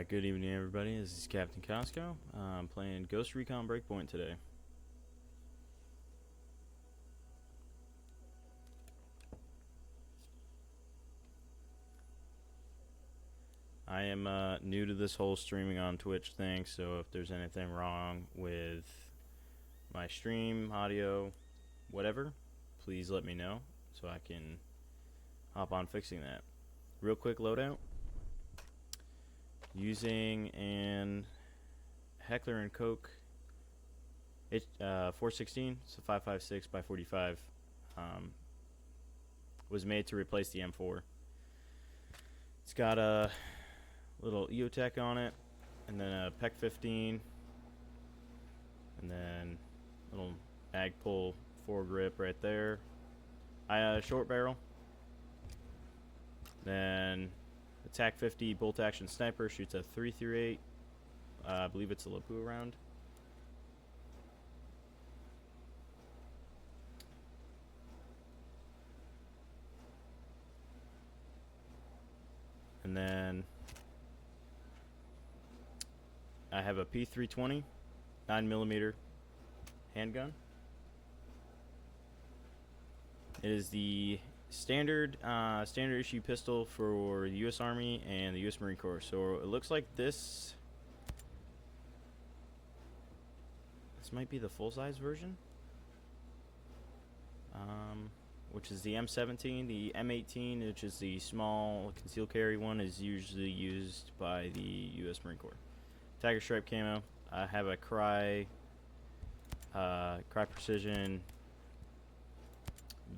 Alright, good evening everybody, this is Captain Costco. I'm playing Ghost Recon Breakpoint today. I am new to this whole streaming on Twitch thing, so if there's anything wrong with my stream, audio, whatever, please let me know so I can hop on fixing that. Real quick loadout. Using an Heckler & Koch 416, so 5.56 by 45, was made to replace the M4. It's got a little EOTech on it, and then a PEC 15, and then a little Magpul foregrip right there. Short barrel. Then the TAC 50 bolt action sniper shoots a 338. I believe it's a Lapua round. And then I have a P320 9mm handgun. It is the standard issue pistol for the U.S. Army and the U.S. Marine Corps. So it looks like this might be the full-size version, which is the M17. The M18, which is the small concealed carry one, is usually used by the U.S. Marine Corps. Tiger Stripe camo. I have a Cry Precision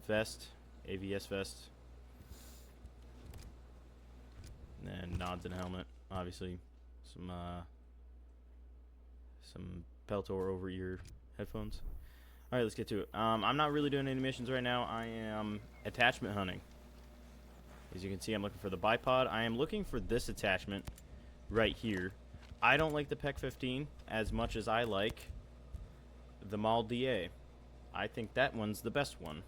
vest, AVS vest, and then nods and helmet. Obviously, some Peltor over ear headphones. All right, let's get to it. I'm not really doing any missions right now. I am attachment hunting. As you can see, I'm looking for the bipod. I am looking for this attachment right here. I don't like the PEC 15 as much as I like the MAL DA. I think that one's the best one.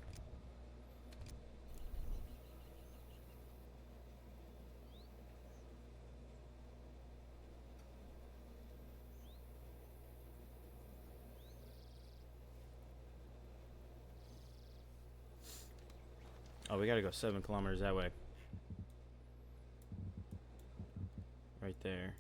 Oh, we gotta go 7 kilometers that way. Right there.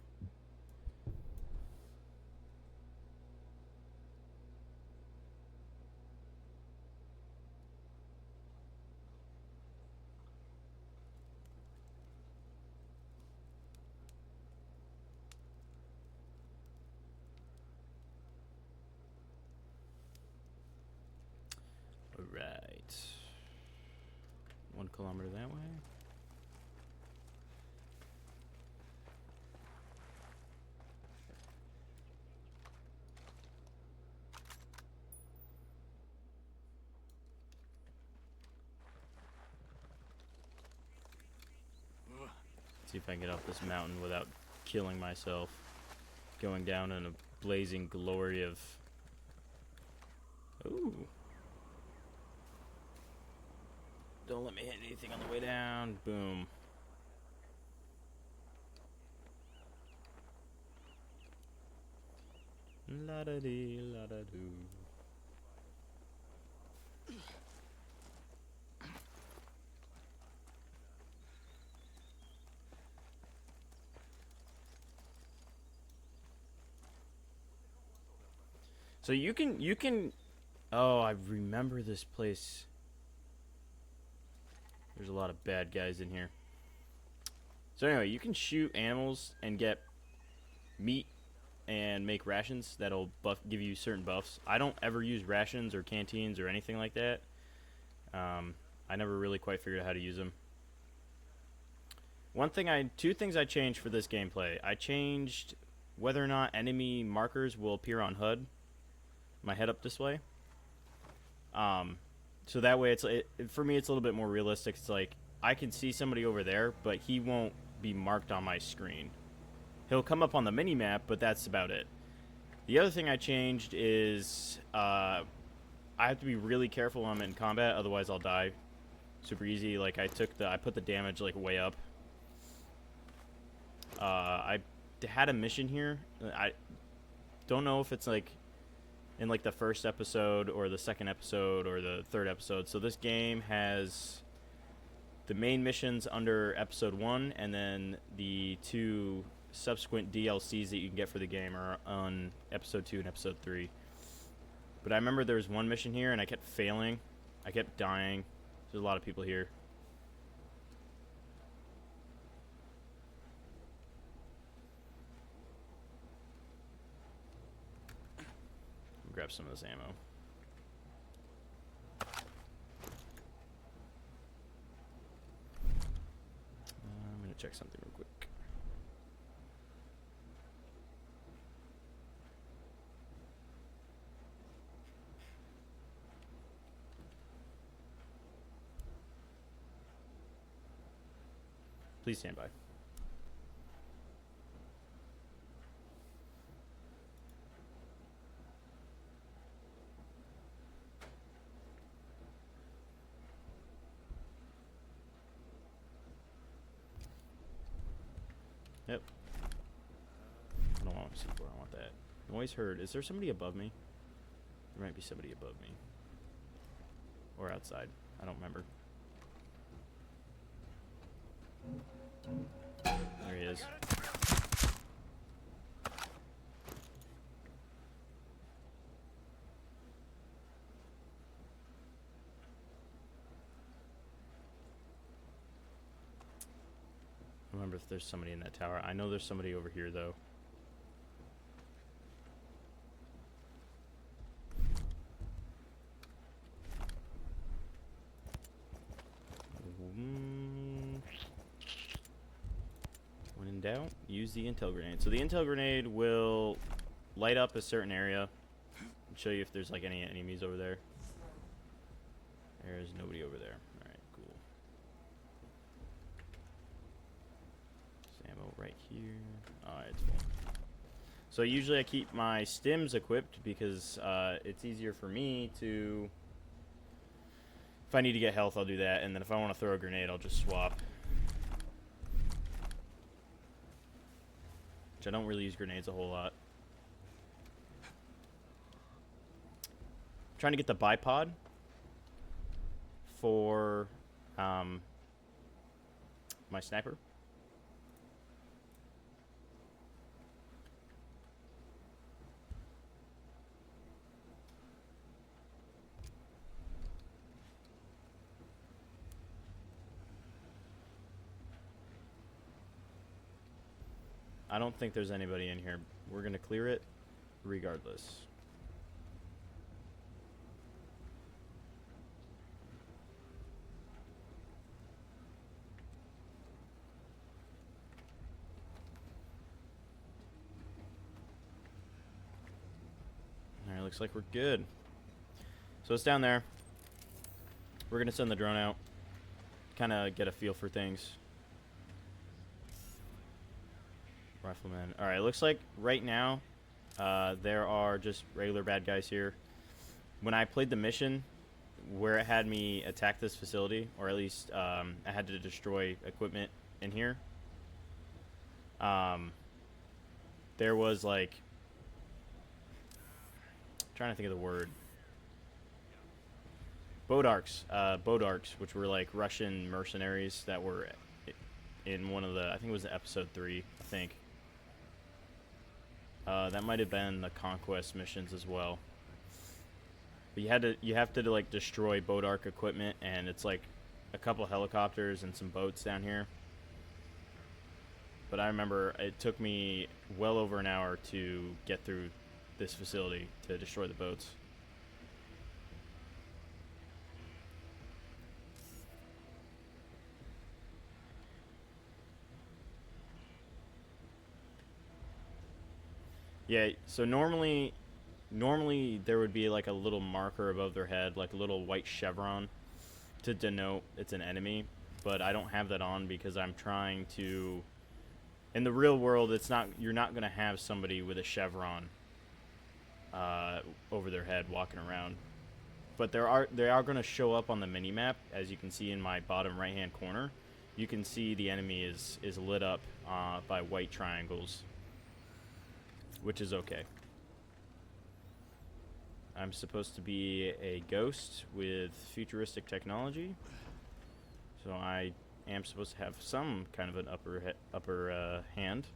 All right. 1 kilometer that way. See if I can get off this mountain without killing myself. Going down in a blazing glory of... Ooh. Don't let me hit anything on the way down. Boom. La-da-dee, la-da-doo. So you can... Oh, I remember this place. There's a lot of bad guys in here. So anyway, you can shoot animals and get meat and make rations that'll give you certain buffs. I don't ever use rations or canteens or anything like that. I never really quite figured out how to use them. Two things I changed for this gameplay. I changed whether or not enemy markers will appear on HUD, my head-up display. So that way, for me, it's a little bit more realistic. It's like, I can see somebody over there, but he won't be marked on my screen. He'll come up on the mini-map, but that's about it. The other thing I changed is, I have to be really careful when I'm in combat, otherwise I'll die super easy. Like, I put the damage, like, way up. I had a mission here. I don't know if it's like in like the first episode or the second episode or the third episode. So this game has the main missions under episode 1, and then the 2 subsequent DLCs that you can get for the game are on episode 2 and episode 3. But I remember there was one mission here and I kept failing. I kept dying. There's a lot of people here. Grab some of this ammo. I'm gonna check something real quick. Please stand by. Yep. I don't want to see where I want that. Noise heard. Is there somebody above me? There might be somebody above me. Or outside. I don't remember. There he is. I don't remember if there's somebody in that tower. I know there's somebody over here, though. When in doubt, use the intel grenade. So the intel grenade will light up a certain area and show you if there's like any enemies over there. There's nobody over there. Alright, cool. There's ammo right here. Alright, it's full. So usually I keep my stims equipped because it's easier for me to... If I need to get health, I'll do that. And then if I want to throw a grenade, I'll just swap. Which I don't really use grenades a whole lot. I'm trying to get the bipod for my sniper. I don't think there's anybody in here. We're going to clear it regardless. Alright, looks like we're good. So it's down there. We're going to send the drone out. Kind of get a feel for things. Rifleman. Alright, looks like right now there are just regular bad guys here. When I played the mission where it had me attack this facility, or at least I had to destroy equipment in here, there was like... I'm trying to think of the word. Bodarks, which were like Russian mercenaries that were in one of the... I think it was episode 3, I think. That might have been the conquest missions as well. But you have to like destroy Bodark equipment, and it's like a couple helicopters and some boats down here. But I remember it took me well over an hour to get through this facility to destroy the boats. Yeah, so normally there would be like a little marker above their head, like a little white chevron to denote it's an enemy, but I don't have that on because I'm trying to... In the real world, you're not going to have somebody with a chevron over their head walking around. But they are going to show up on the mini-map, as you can see in my bottom right-hand corner. You can see the enemy is lit up by white triangles. which is okay. I'm supposed to be a ghost with futuristic technology, so I am supposed to have some kind of an upper hand.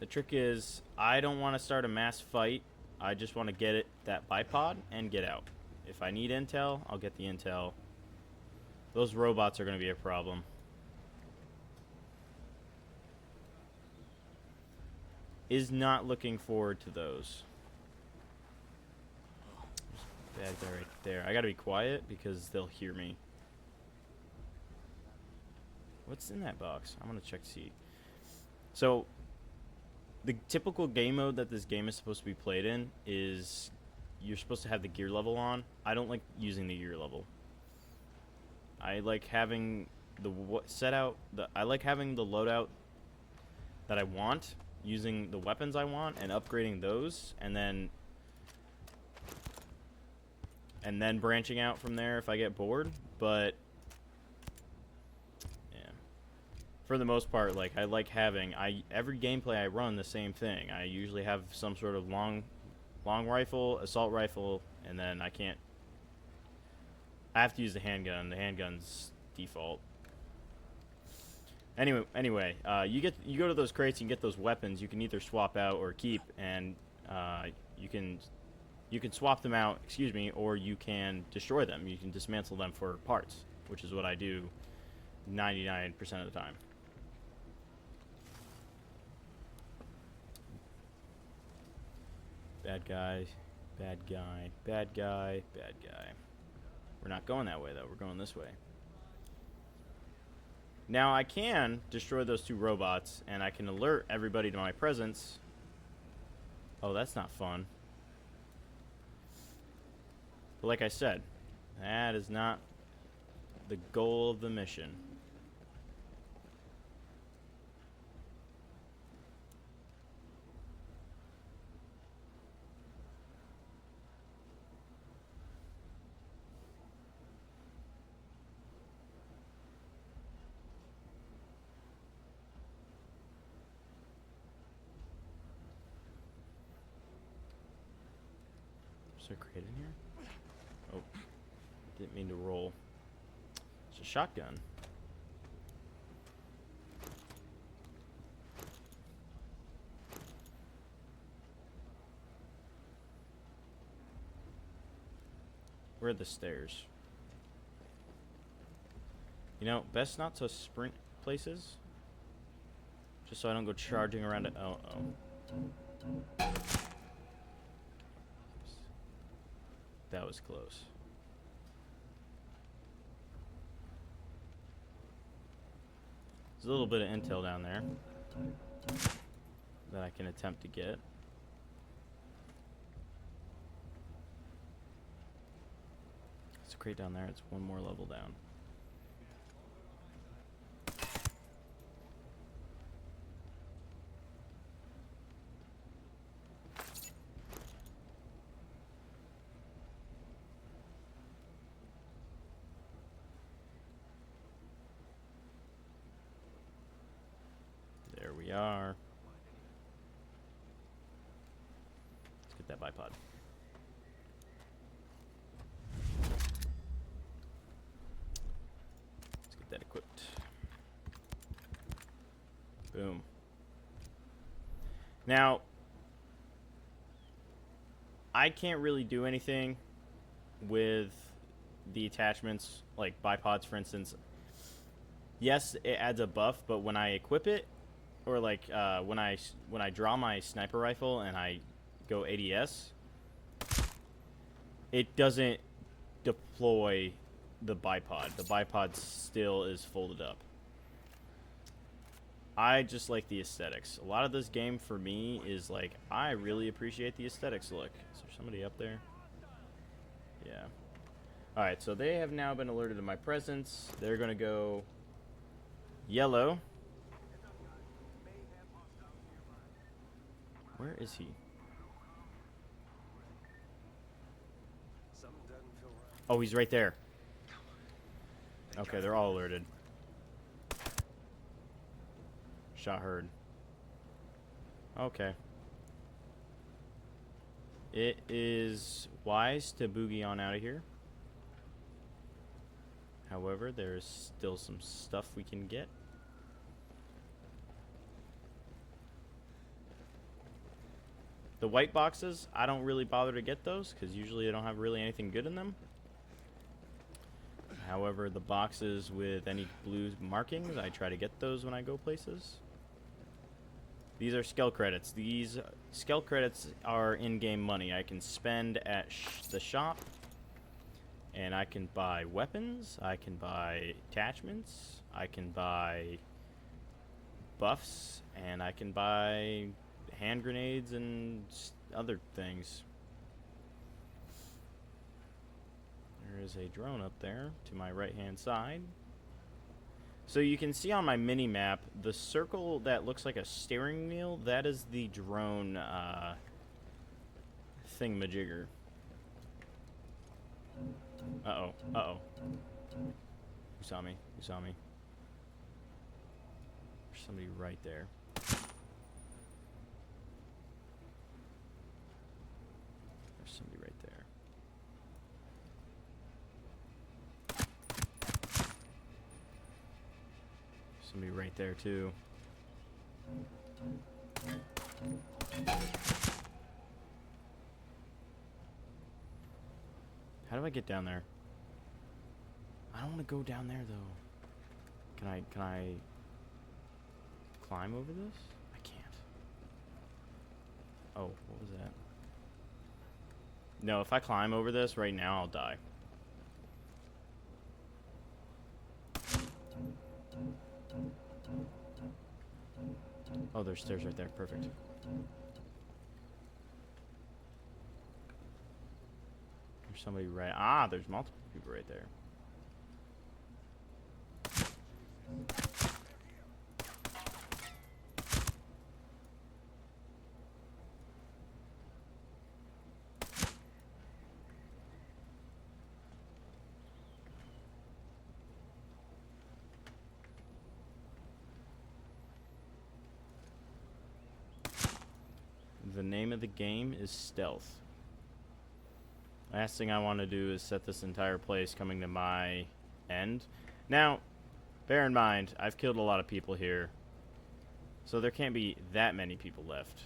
The trick is, I don't want to start a mass fight. I just want to get that bipod and get out. If I need intel, I'll get the intel. Those robots are going to be a problem. Is not looking forward to those. There's a bad guy right there. I gotta be quiet because they'll hear me. What's in that box? I'm gonna check to see. So, the typical game mode that this game is supposed to be played in is you're supposed to have the gear level on. I don't like using the gear level. I like having I like having the loadout that I want, using the weapons I want and upgrading those, and then branching out from there if I get bored. But yeah, for the most part, like, I like having every gameplay I run the same thing. I usually have some sort of long rifle, assault rifle, and then I have to use the handgun. The handgun's default. Anyway, you go to those crates and get those weapons. You can either swap out or keep, and you can swap them out, or you can destroy them. You can dismantle them for parts, which is what I do 99% of the time. Bad guy, bad guy, bad guy, bad guy. We're not going that way, though. We're going this way. Now, I can destroy those two robots, and I can alert everybody to my presence. Oh, that's not fun. But like I said, that is not the goal of the mission. Is there a crate in here? Oh, didn't mean to roll. It's a shotgun. Where are the stairs? You know, best not to sprint places. Just so I don't go charging around it. Oh. That was close. There's a little bit of intel down there that I can attempt to get. There's a crate down there. It's one more level down. There we are. Let's get that bipod. Let's get that equipped. Boom. Now, I can't really do anything with the attachments, like bipods, for instance. Yes, it adds a buff, but when I equip it, or like when I draw my sniper rifle and I go ADS, it doesn't deploy the bipod. The bipod still is folded up. I just like the aesthetics. A lot of this game for me is like, I really appreciate the aesthetics look. Is there somebody up there? Yeah. Alright, so they have now been alerted to my presence. They're gonna go yellow. Where is he? Oh, he's right there. Okay, they're all alerted. Shot heard. Okay. It is wise to boogie on out of here. However, there's still some stuff we can get. The white boxes, I don't really bother to get those because usually they don't have really anything good in them. However, the boxes with any blue markings, I try to get those when I go places. These are skill credits. These skill credits are in-game money. I can spend at the shop, and I can buy weapons, I can buy attachments, I can buy buffs, and I can buy hand grenades and other things. There is a drone up there to my right-hand side. So you can see on my mini-map, the circle that looks like a steering wheel, that is the drone thingamajigger. Uh-oh, uh-oh. Who saw me? Who saw me? There's somebody right there. There's somebody right there. Somebody right there too. How do I get down there? I don't want to go down there though. Can I climb over this? I can't. Oh, what was that? No, if I climb over this right now, I'll die. Oh, there's stairs right there. Perfect. There's somebody right... Ah, there's multiple people right there. The name of the game is Stealth. Last thing I want to do is set this entire place coming to my end. Now, bear in mind, I've killed a lot of people here, so there can't be that many people left.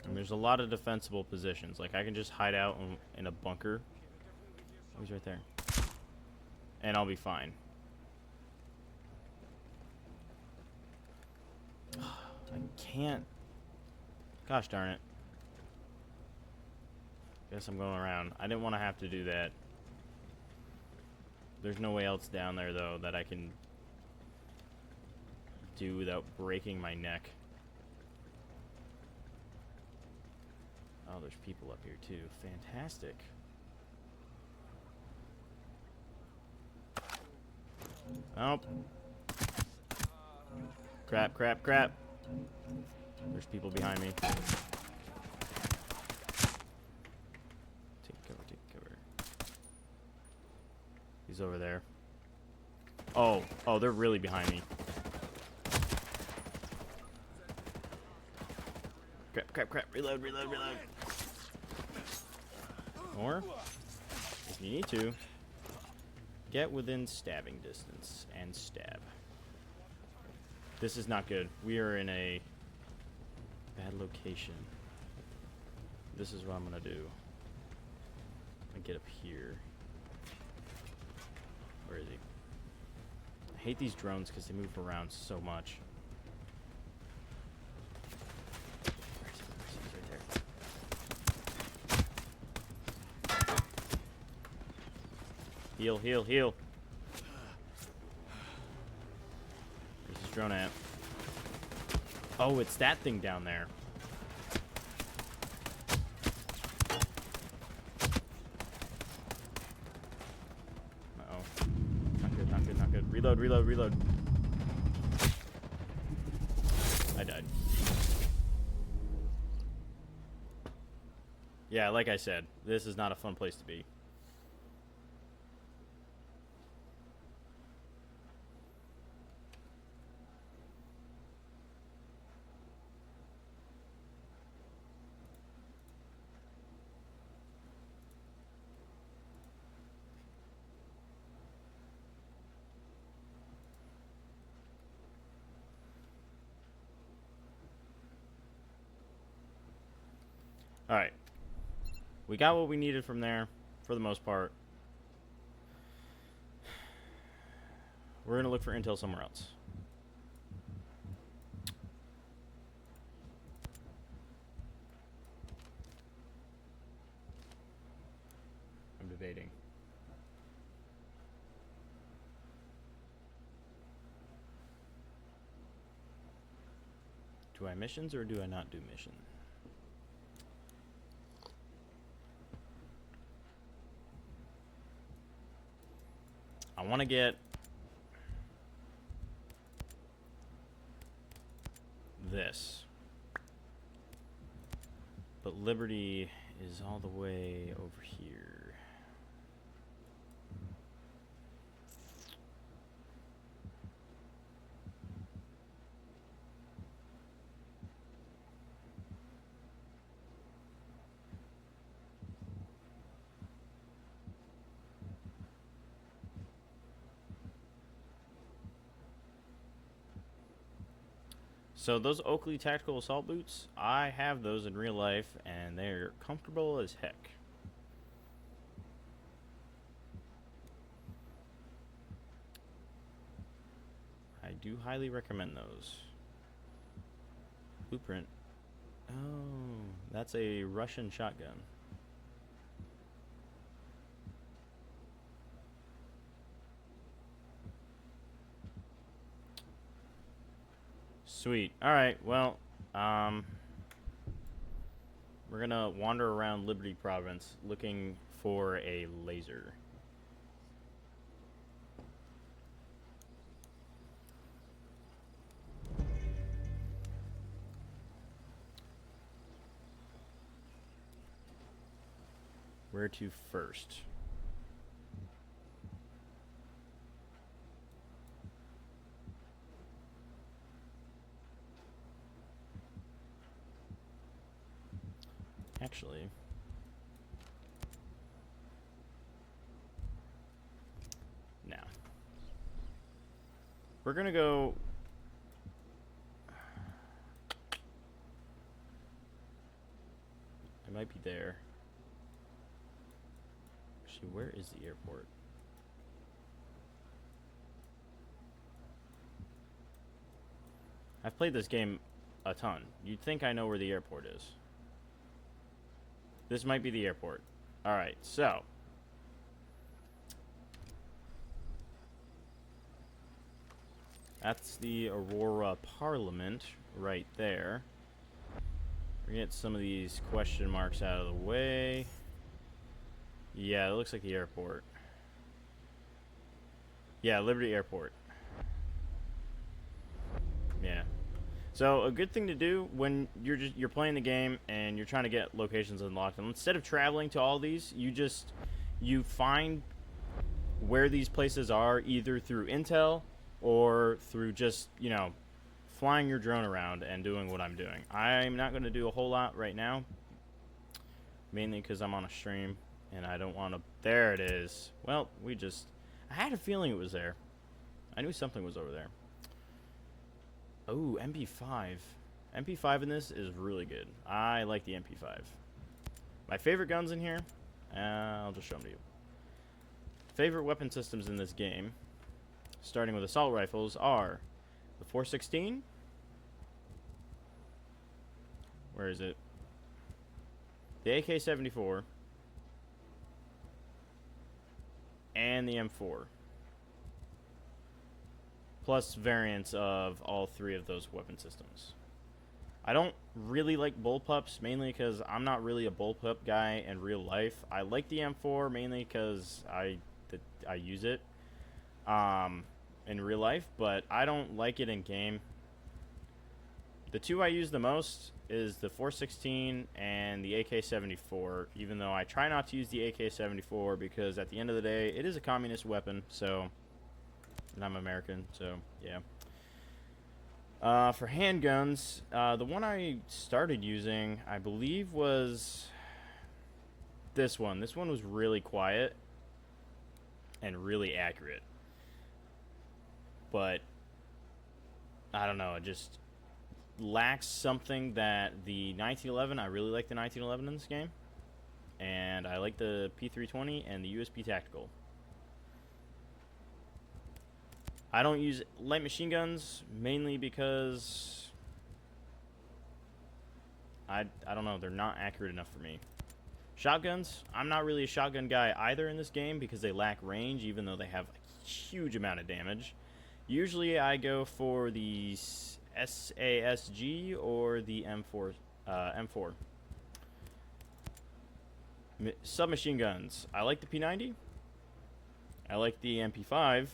And there's a lot of defensible positions. Like, I can just hide out in a bunker. Oh, he's right there. And I'll be fine. I can't. Gosh darn it. Guess I'm going around. I didn't want to have to do that. There's no way else down there, though, that I can do without breaking my neck. Oh, there's people up here, too. Fantastic. Oh. Crap, crap, crap. There's people behind me. Take cover, take cover. He's over there. Oh, they're really behind me. Crap, crap, crap. Reload, reload, reload. Or, if you need to, get within stabbing distance and stab. This is not good. We are in a bad location. This is what I'm gonna do. I get up here. Where is he? I hate these drones because they move around so much. Where is he? He's right there. Heal, heal, heal. Where's this drone at? Oh, it's that thing down there. Uh-oh. Not good, not good, not good. Reload, reload, reload. I died. Yeah, like I said, this is not a fun place to be. Alright. We got what we needed from there, for the most part. We're going to look for intel somewhere else. I'm debating. Do I missions or do I not do mission? I want to get this. But Liberty is all the way over here. So those Oakley tactical assault boots, I have those in real life, and they're comfortable as heck. I do highly recommend those. Blueprint. Oh, that's a Russian shotgun. Sweet. Alright, well, we're gonna wander around Liberty Province looking for a laser. Where to first? Actually, now we're gonna go. I might be there. Actually, where is the airport? I've played this game a ton. You'd think I know where the airport is. This might be the airport. Alright, so. That's the Aurora Parliament right there. We're gonna get some of these question marks out of the way. Yeah, it looks like the airport. Yeah, Liberty Airport. Yeah. So a good thing to do when you're playing the game and you're trying to get locations unlocked, and instead of traveling to all these, you find where these places are either through intel or through just, you know, flying your drone around and doing what I'm doing. I'm not going to do a whole lot right now, mainly because I'm on a stream and I don't want to. There it is. Well, I had a feeling it was there. I knew something was over there. Oh, MP5. MP5 in this is really good. I like the MP5. My favorite guns in here, I'll just show them to you. Favorite weapon systems in this game, starting with assault rifles, are the 416. Where is it? The AK-74. And the M4. Plus variants of all three of those weapon systems. I don't really like bullpups, mainly because I'm not really a bullpup guy in real life. I like the M4 mainly because I use it in real life, but I don't like it in game. The two I use the most is the 416 and the AK-74, even though I try not to use the AK-74 because at the end of the day, it is a communist weapon, so... And I'm American, so yeah. For handguns, the one I started using, I believe, was this one. This one was really quiet and really accurate. But I don't know, lacks something that the 1911, I really like the 1911 in this game. And I like the P320 and the USB Tactical. I don't use light machine guns mainly because I don't know, they're not accurate enough for me. Shotguns, I'm not really a shotgun guy either in this game because they lack range, even though they have a huge amount of damage. Usually I go for the SASG or the M4. Submachine guns. I like the P90. I like the MP5.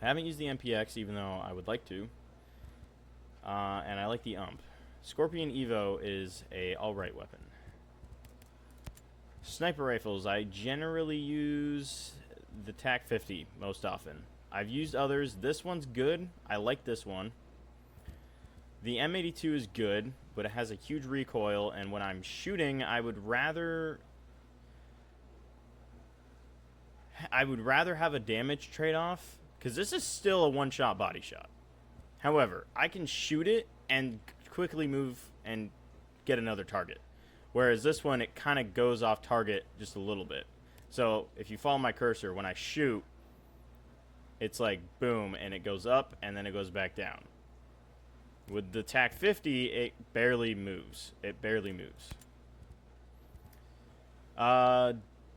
I haven't used the MPX, even though I would like to. And I like the UMP. Scorpion Evo is a alright weapon. Sniper rifles, I generally use the TAC 50 most often. I've used others. This one's good. I like this one. The M82 is good, but it has a huge recoil, and when I'm shooting, I would rather have a damage trade-off, because this is still a one-shot body shot. However, I can shoot it and quickly move and get another target. Whereas this one, it kind of goes off target just a little bit. So if you follow my cursor, when I shoot, it's like boom, and it goes up, and then it goes back down. With the TAC 50, it barely moves. It barely moves.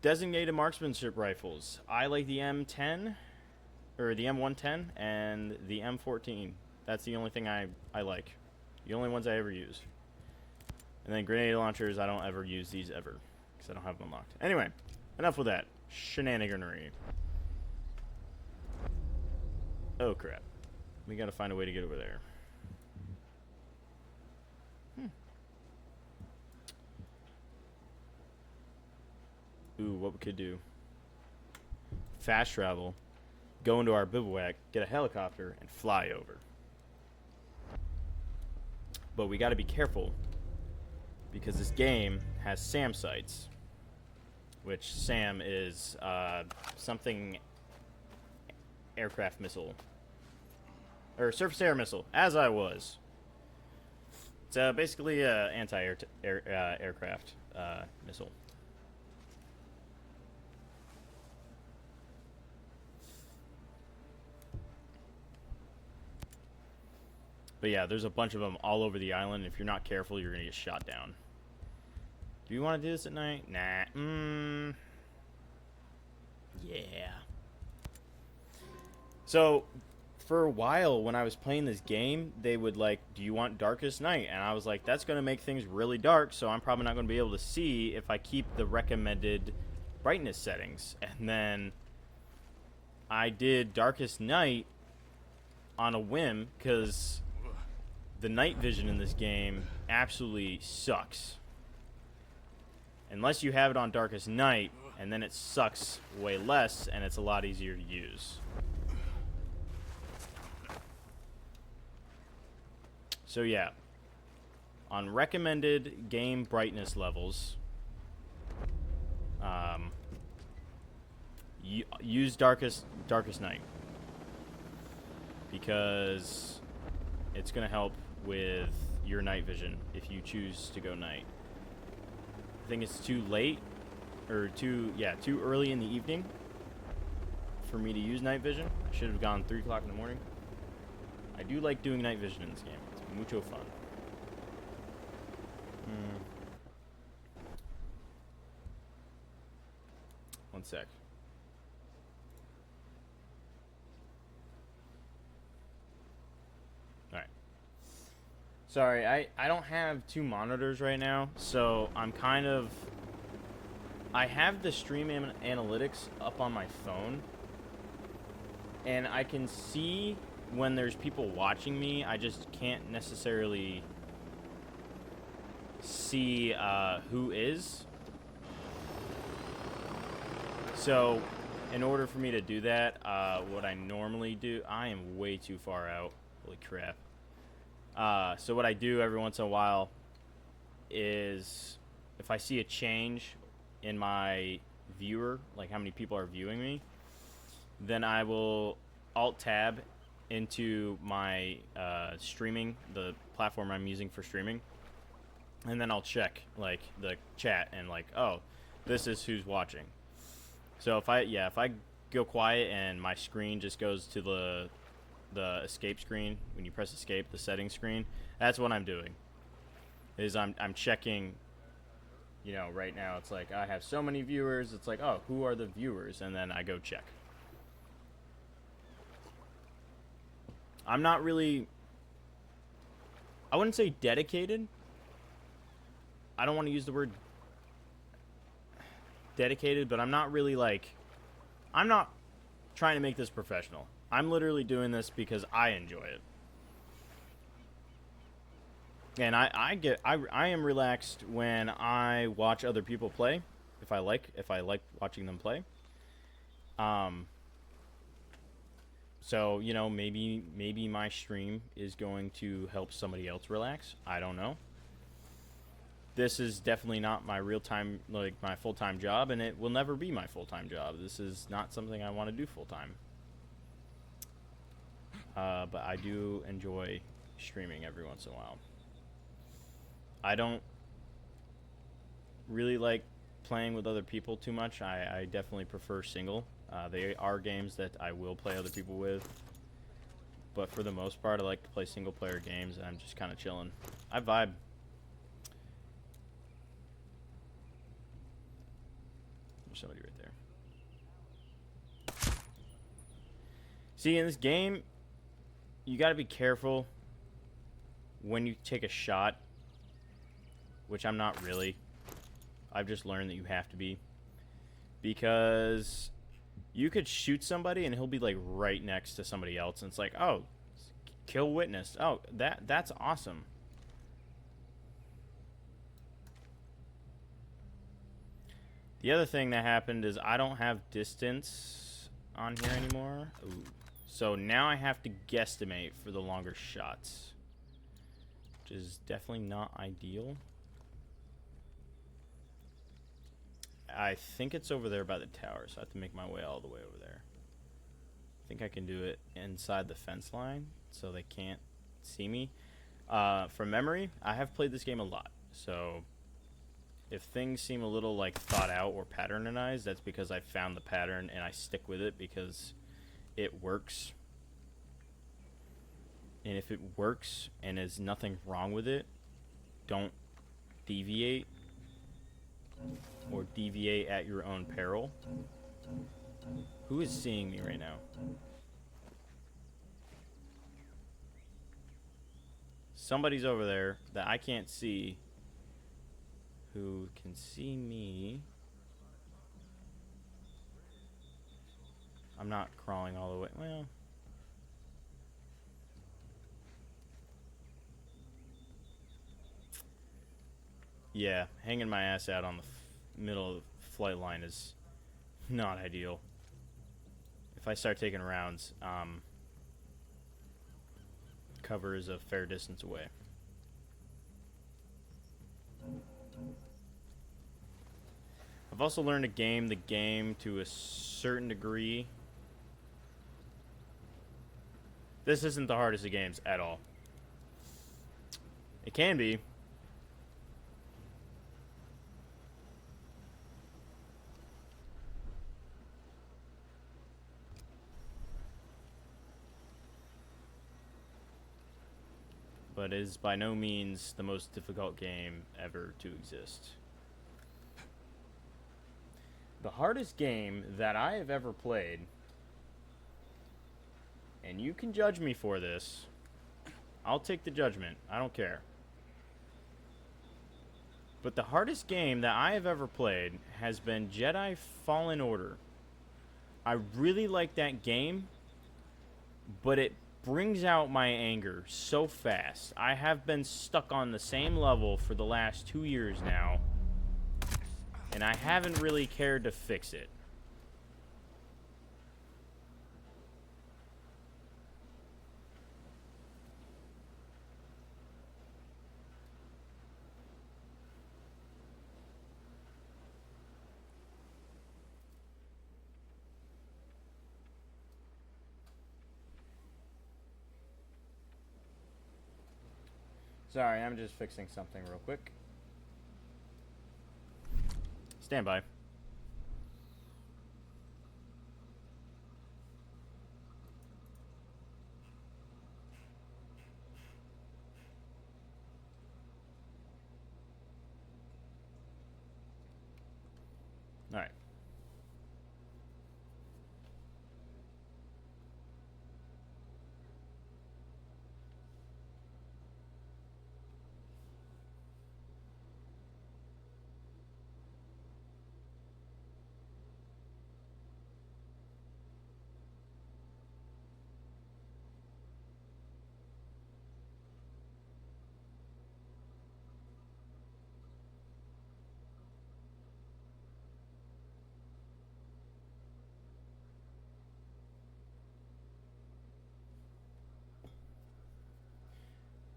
Designated marksmanship rifles. I like the M10, or the M110, and the M14. That's the only thing I like. The only ones I ever use. And then grenade launchers, I don't ever use these ever, because I don't have them unlocked. Anyway, enough with that shenaniganery. Oh, crap. We gotta find a way to get over there. Ooh, what we could do. Fast travel. Go into our bivouac, get a helicopter, and fly over. But we gotta be careful, because this game has SAM sites, which SAM is something aircraft missile, or surface air missile, as I was. It's basically an anti-aircraft missile. But yeah, there's a bunch of them all over the island. If you're not careful, you're going to get shot down. Do you want to do this at night? Nah. Yeah. So, for a while, when I was playing this game, they would like, do you want darkest night? And I was like, that's going to make things really dark, so I'm probably not going to be able to see if I keep the recommended brightness settings. And then I did darkest night on a whim, because the night vision in this game absolutely sucks. Unless you have it on darkest night, and then it sucks way less, and it's a lot easier to use. So yeah, on recommended game brightness levels, use darkest night, because it's going to help with your night vision if you choose to go night. I think it's too late, or too early in the evening for me to use night vision. I should have gone 3 o'clock in the morning. I do like doing night vision in this game. It's mucho fun. One sec. Alright. Sorry, I don't have 2 monitors right now, so I'm kind of... I have the stream analytics up on my phone, and I can see when there's people watching me. I just can't necessarily see who is. So, in order for me to do that, what I normally do... I am way too far out. Holy crap. So what I do every once in a while is, if I see a change in my viewer, like how many people are viewing me, then I will Alt-Tab into my streaming, the platform I'm using for streaming, and then I'll check like the chat and like, oh, this is who's watching. So if I go quiet and my screen just goes to the escape screen, when you press escape, the settings screen, that's what I'm doing. Is I'm checking. You know, right now it's like I have so many viewers. It's like, oh, who are the viewers? And then I go check. I'm not really, I wouldn't say dedicated. I don't want to use the word dedicated, but I'm not really like, I'm not trying to make this professional. I'm literally doing this because I enjoy it. And I am relaxed when I watch other people play, if I like watching them play. So, you know, maybe my stream is going to help somebody else relax. I don't know. This is definitely not my real-time, like my full-time job, and it will never be my full-time job. This is not something I want to do full-time. But I do enjoy streaming every once in a while. I don't really like playing with other people too much. I definitely prefer single. They are games that I will play other people with. But for the most part, I like to play single-player games, and I'm just kind of chilling. I vibe. There's somebody right there. See, in this game, you got to be careful when you take a shot, which I'm not really. I've just learned that you have to be. Because you could shoot somebody and he'll be like right next to somebody else, and it's like, oh, kill witness. Oh, that's awesome. The other thing that happened is I don't have distance on here anymore. Ooh. So now I have to guesstimate for the longer shots, which is definitely not ideal. I think it's over there by the tower, so I have to make my way all the way over there. I think I can do it inside the fence line, so they can't see me. From memory, I have played this game a lot, so if things seem a little like thought out or patternized, that's because I found the pattern and I stick with it because it works. And if it works and there's nothing wrong with it, don't deviate. Or deviate at your own peril. Who is seeing me right now? Somebody's over there that I can't see. Who can see me? I'm not crawling all the way. Well, yeah, hanging my ass out on the middle of the flight line is not ideal. If I start taking rounds, cover is a fair distance away. I've also learned to game the game to a certain degree. This isn't the hardest of games at all. It can be. But it is by no means the most difficult game ever to exist. The hardest game that I have ever played, and you can judge me for this, I'll take the judgment, I don't care. But the hardest game that I have ever played has been Jedi Fallen Order. I really like that game, but it brings out my anger so fast. I have been stuck on the same level for the last 2 years now, and I haven't really cared to fix it. Sorry, I'm just fixing something real quick. Stand by. All right.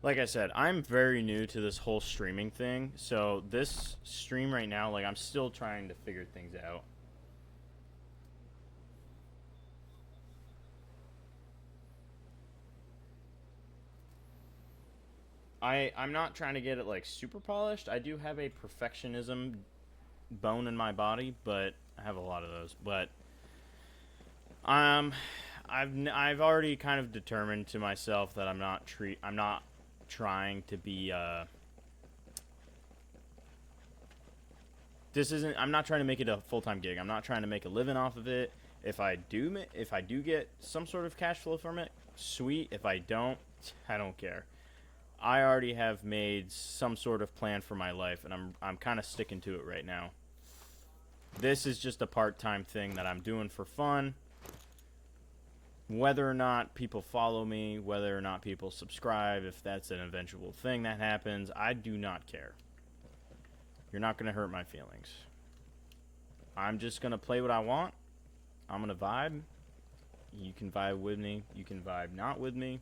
Like I said, I'm very new to this whole streaming thing, so this stream right now, like, I'm still trying to figure things out. I'm not trying to get it, like, super polished. I do have a perfectionism bone in my body, but I have a lot of those. But I've already kind of determined to myself that I'm not trying to be I'm not trying to make it a full-time gig. I'm not trying to make a living off of it. If I do get some sort of cash flow from it, sweet. If I don't, I don't care. I already have made some sort of plan for my life, and I'm kind of sticking to it right now. This is just a part-time thing that I'm doing for fun. Whether or not people follow me, whether or not people subscribe, if that's an eventual thing that happens, I do not care. You're not going to hurt my feelings. I'm just going to play what I want. I'm going to vibe. You can vibe with me. You can vibe not with me.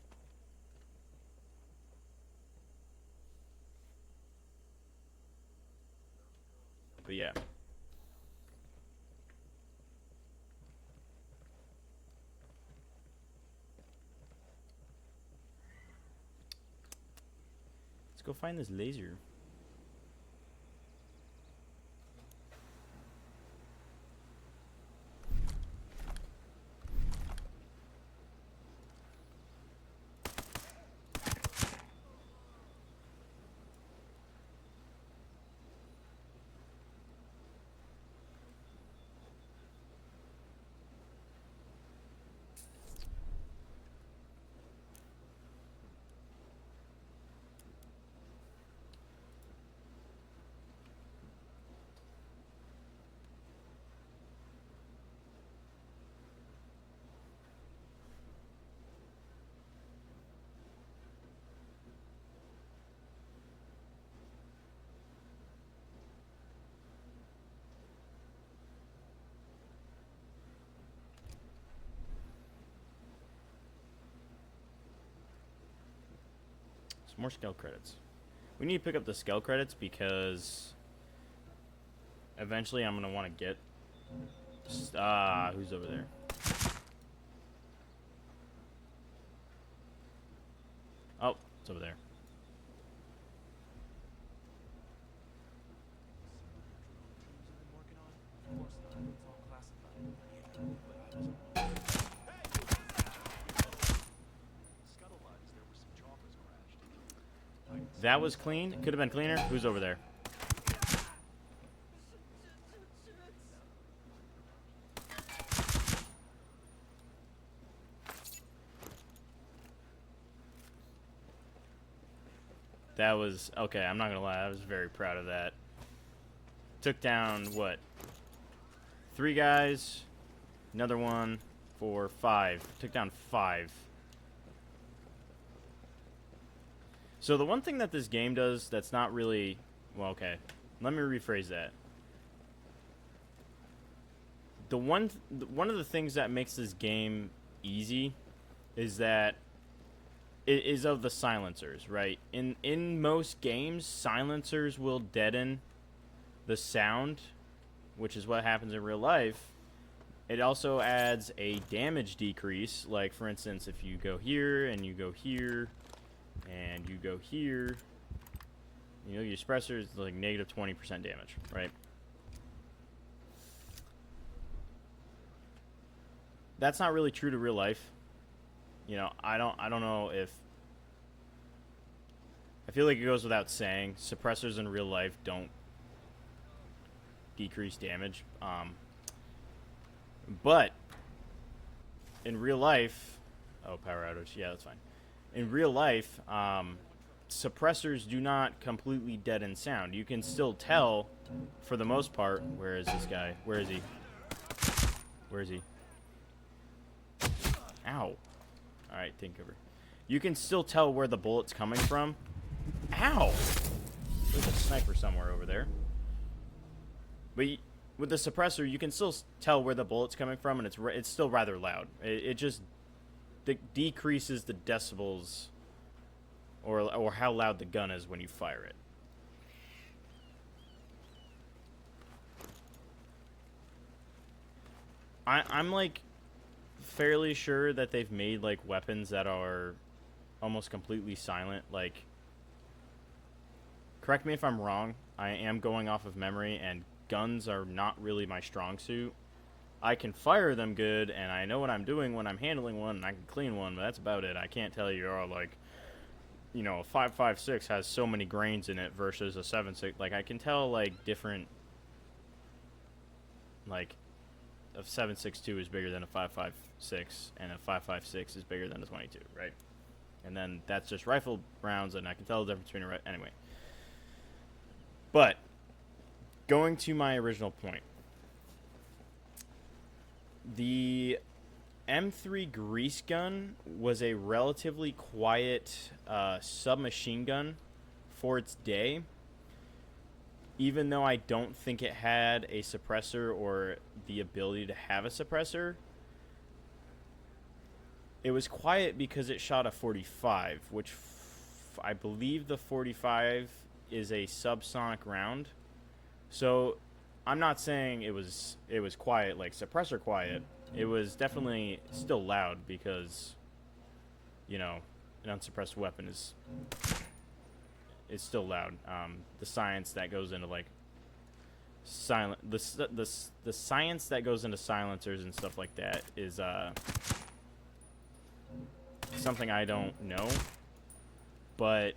But yeah. Let's go find this laser. More skill credits. We need to pick up the skill credits because eventually I'm going to want to get... who's over there? Oh, it's over there. That was clean. Could have been cleaner. Who's over there? That was... Okay, I'm not going to lie. I was very proud of that. Took down, what? 3 guys. Another 1, 4, 5. Took down 5. So the one thing that this game does that's not really... Well, okay. Let me rephrase that. One of the things that makes this game easy is that it is of the silencers, right? In most games, silencers will deaden the sound, which is what happens in real life. It also adds a damage decrease. Like, for instance, if you go here and you go here... and you go here, You know, your suppressor is like negative 20% damage, right? That's not really true to real life. You know, I don't know if... I feel like it goes without saying, suppressors in real life don't decrease damage. But in real life... Oh, power outage. Yeah, that's fine. In real life, suppressors do not completely deaden sound. You can still tell, for the most part... Where is this guy? Where is he? Where is he? Ow. Alright, think over. You can still tell where the bullet's coming from. Ow! There's a sniper somewhere over there. But with the suppressor, you can still tell where the bullet's coming from, and it's still rather loud. It just decreases the decibels, or how loud the gun is when you fire it. I'm like fairly sure that they've made like weapons that are almost completely silent. Like, correct me if I'm wrong, I am going off of memory, and guns are not really my strong suit. I can fire them good, and I know what I'm doing when I'm handling one, and I can clean one, but that's about it. I can't tell you, oh, like, you know, a 5.56 has so many grains in it versus a 7.6. Like, I can tell, like, different, like, a 7.62 is bigger than a 5.56, and a 5.56 is bigger than a 22, right? And then that's just rifle rounds, and I can tell the difference between a anyway. But going to my original point, the M3 grease gun was a relatively quiet submachine gun for its day, even though I don't think it had a suppressor or the ability to have a suppressor. It was quiet because it shot a 45, which I believe the 45 is a subsonic round. So I'm not saying it was quiet, like suppressor quiet. It was definitely still loud because, you know, an unsuppressed weapon is still loud. The science that goes into like the science that goes into silencers and stuff like that is something I don't know. But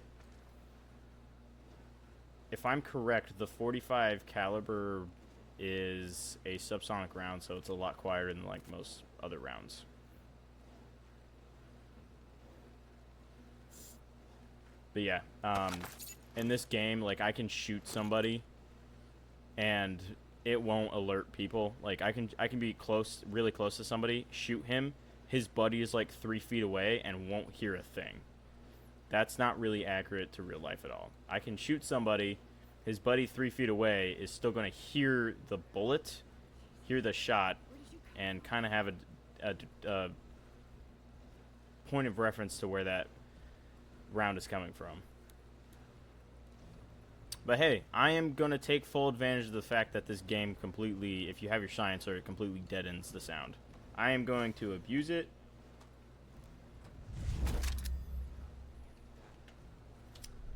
if I'm correct, the 45 caliber is a subsonic round, so it's a lot quieter than like most other rounds. But yeah, in this game, like, I can shoot somebody and it won't alert people. Like, I can be close, really close to somebody, shoot him, his buddy is like 3 feet away and won't hear a thing. That's not really accurate to real life at all. I can shoot somebody, his buddy 3 feet away is still going to hear the bullet, hear the shot, and kind of have a point of reference to where that round is coming from. But hey, I am going to take full advantage of the fact that this game completely, if you have your silencer, it completely deadens the sound. I am going to abuse it.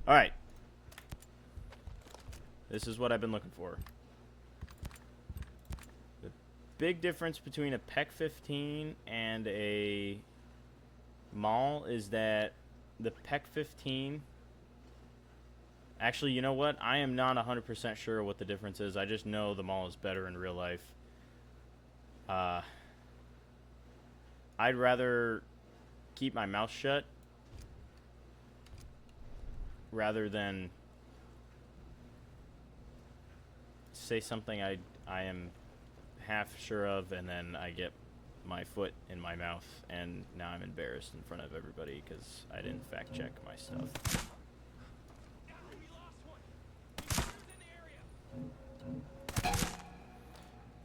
Alright. This is what I've been looking for. The big difference between a PEC 15 and a Maul is that the PEC 15... Actually, you know what? I am not 100% sure what the difference is. I just know the Maul is better in real life. I'd rather keep my mouth shut rather than say something I am half sure of, and then I get my foot in my mouth, and now I'm embarrassed in front of everybody because I didn't fact check my stuff.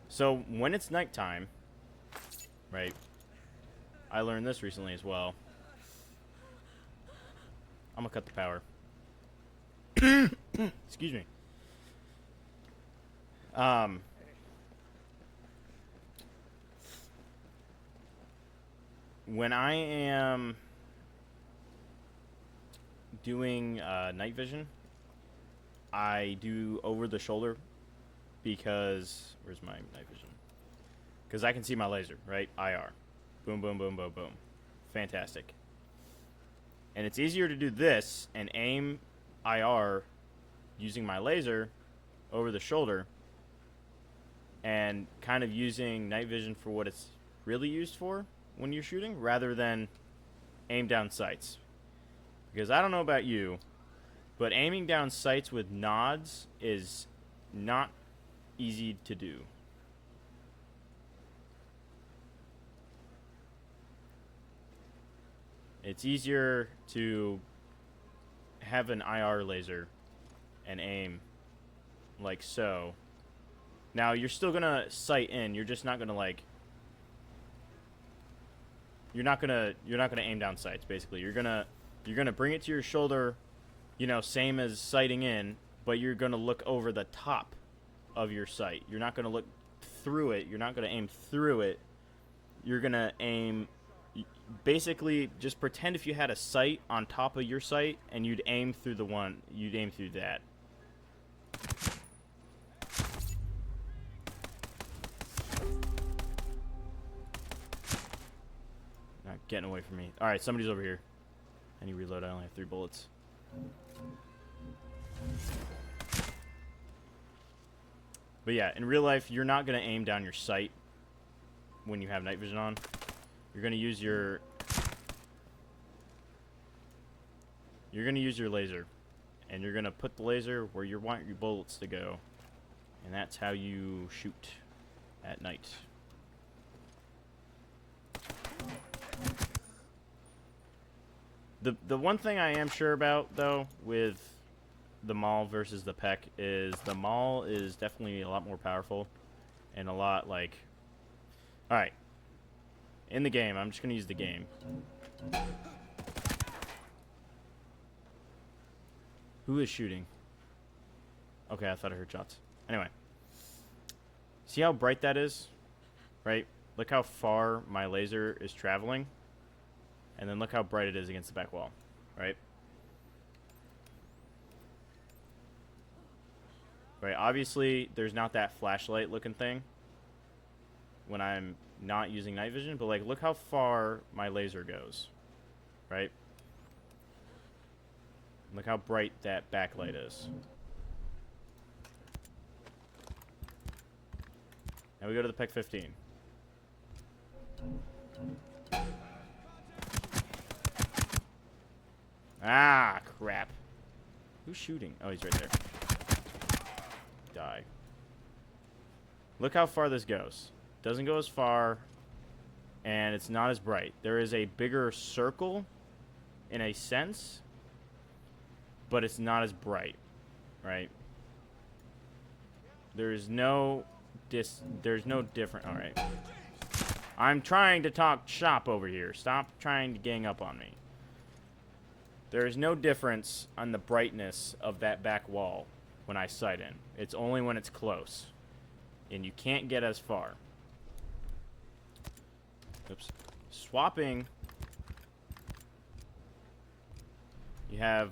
So when it's nighttime, right? I learned this recently as well. I'm gonna cut the power. Excuse me. When I am doing night vision, I do over the shoulder because where's my night vision? Because I can see my laser, right? IR. Boom, boom, boom, boom, boom. Fantastic. And it's easier to do this and aim IR using my laser over the shoulder and kind of using night vision for what it's really used for when you're shooting rather than aim down sights. Because I don't know about you, but aiming down sights with nods is not easy to do. It's easier to have an IR laser and aim like so. Now you're still gonna sight in. You're just not gonna like. You're not gonna aim down sights. Basically, you're gonna bring it to your shoulder, you know, same as sighting in, but you're gonna look over the top of your sight. You're not gonna look through it. You're not gonna aim through it. You're gonna aim. Basically, just pretend if you had a sight on top of your sight and you'd aim through the one. You'd aim through that. Not getting away from me. All right, somebody's over here. I need to reload. I only have 3 bullets. But yeah, in real life, you're not gonna aim down your sight when you have night vision on. You're gonna use your laser, and you're gonna put the laser where you want your bullets to go, and that's how you shoot at night. The one thing I am sure about though with the Maul versus the Peck is the Maul is definitely a lot more powerful and a lot like. All right. In the game, I'm just going to use the game. Who is shooting? Okay, I thought I heard shots. Anyway. See how bright that is? Right? Look how far my laser is traveling. And then look how bright it is against the back wall. Right? Right, obviously, there's not that flashlight looking thing when I'm not using night vision, but like look how far my laser goes, right? Look how bright that backlight is. Now we go to the PEC 15. Ah, crap. Who's shooting? Oh, he's right there. Die. Look how far this goes. Doesn't go as far, and it's not as bright. There is a bigger circle, in a sense, but it's not as bright, right? There's no different. All right. I'm trying to talk shop over here. Stop trying to gang up on me. There is no difference on the brightness of that back wall when I sight in. It's only when it's close, and you can't get as far. Oops. Swapping, you have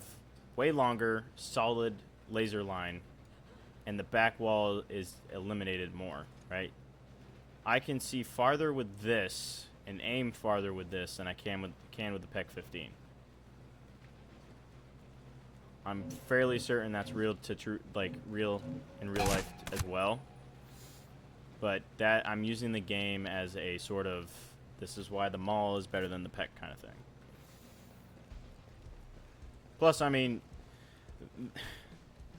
way longer, solid laser line, and the back wall is eliminated more, right? I can see farther with this and aim farther with this than I can with the PEC 15. I'm fairly certain that's real in real life as well. But that I'm using the game as a sort of, this is why the Maul is better than the PEC kind of thing. Plus, I mean,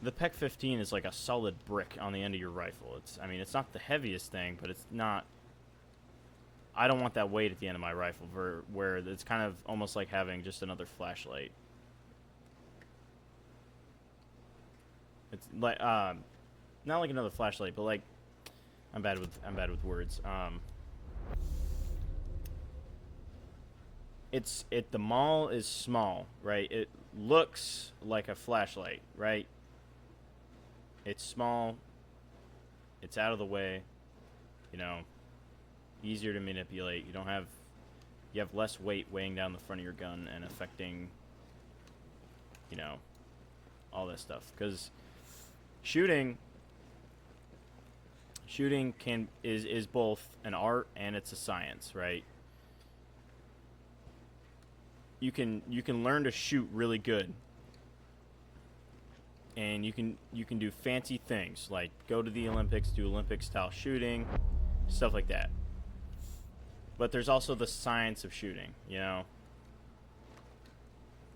the PEC 15 is like a solid brick on the end of your rifle. I mean, it's not the heaviest thing, but it's not. I don't want that weight at the end of my rifle, where it's kind of almost like having just another flashlight. It's like not like another flashlight, but like I'm bad with words. The Maul is small, right? It looks like a flashlight, right? It's small. It's out of the way. You know, easier to manipulate. You have less weight weighing down the front of your gun and affecting, you know, all that stuff. Because shooting is both an art and it's a science, right? You can learn to shoot really good, and you can do fancy things like go to the Olympics, do Olympic style shooting, stuff like that. But there's also the science of shooting, you know,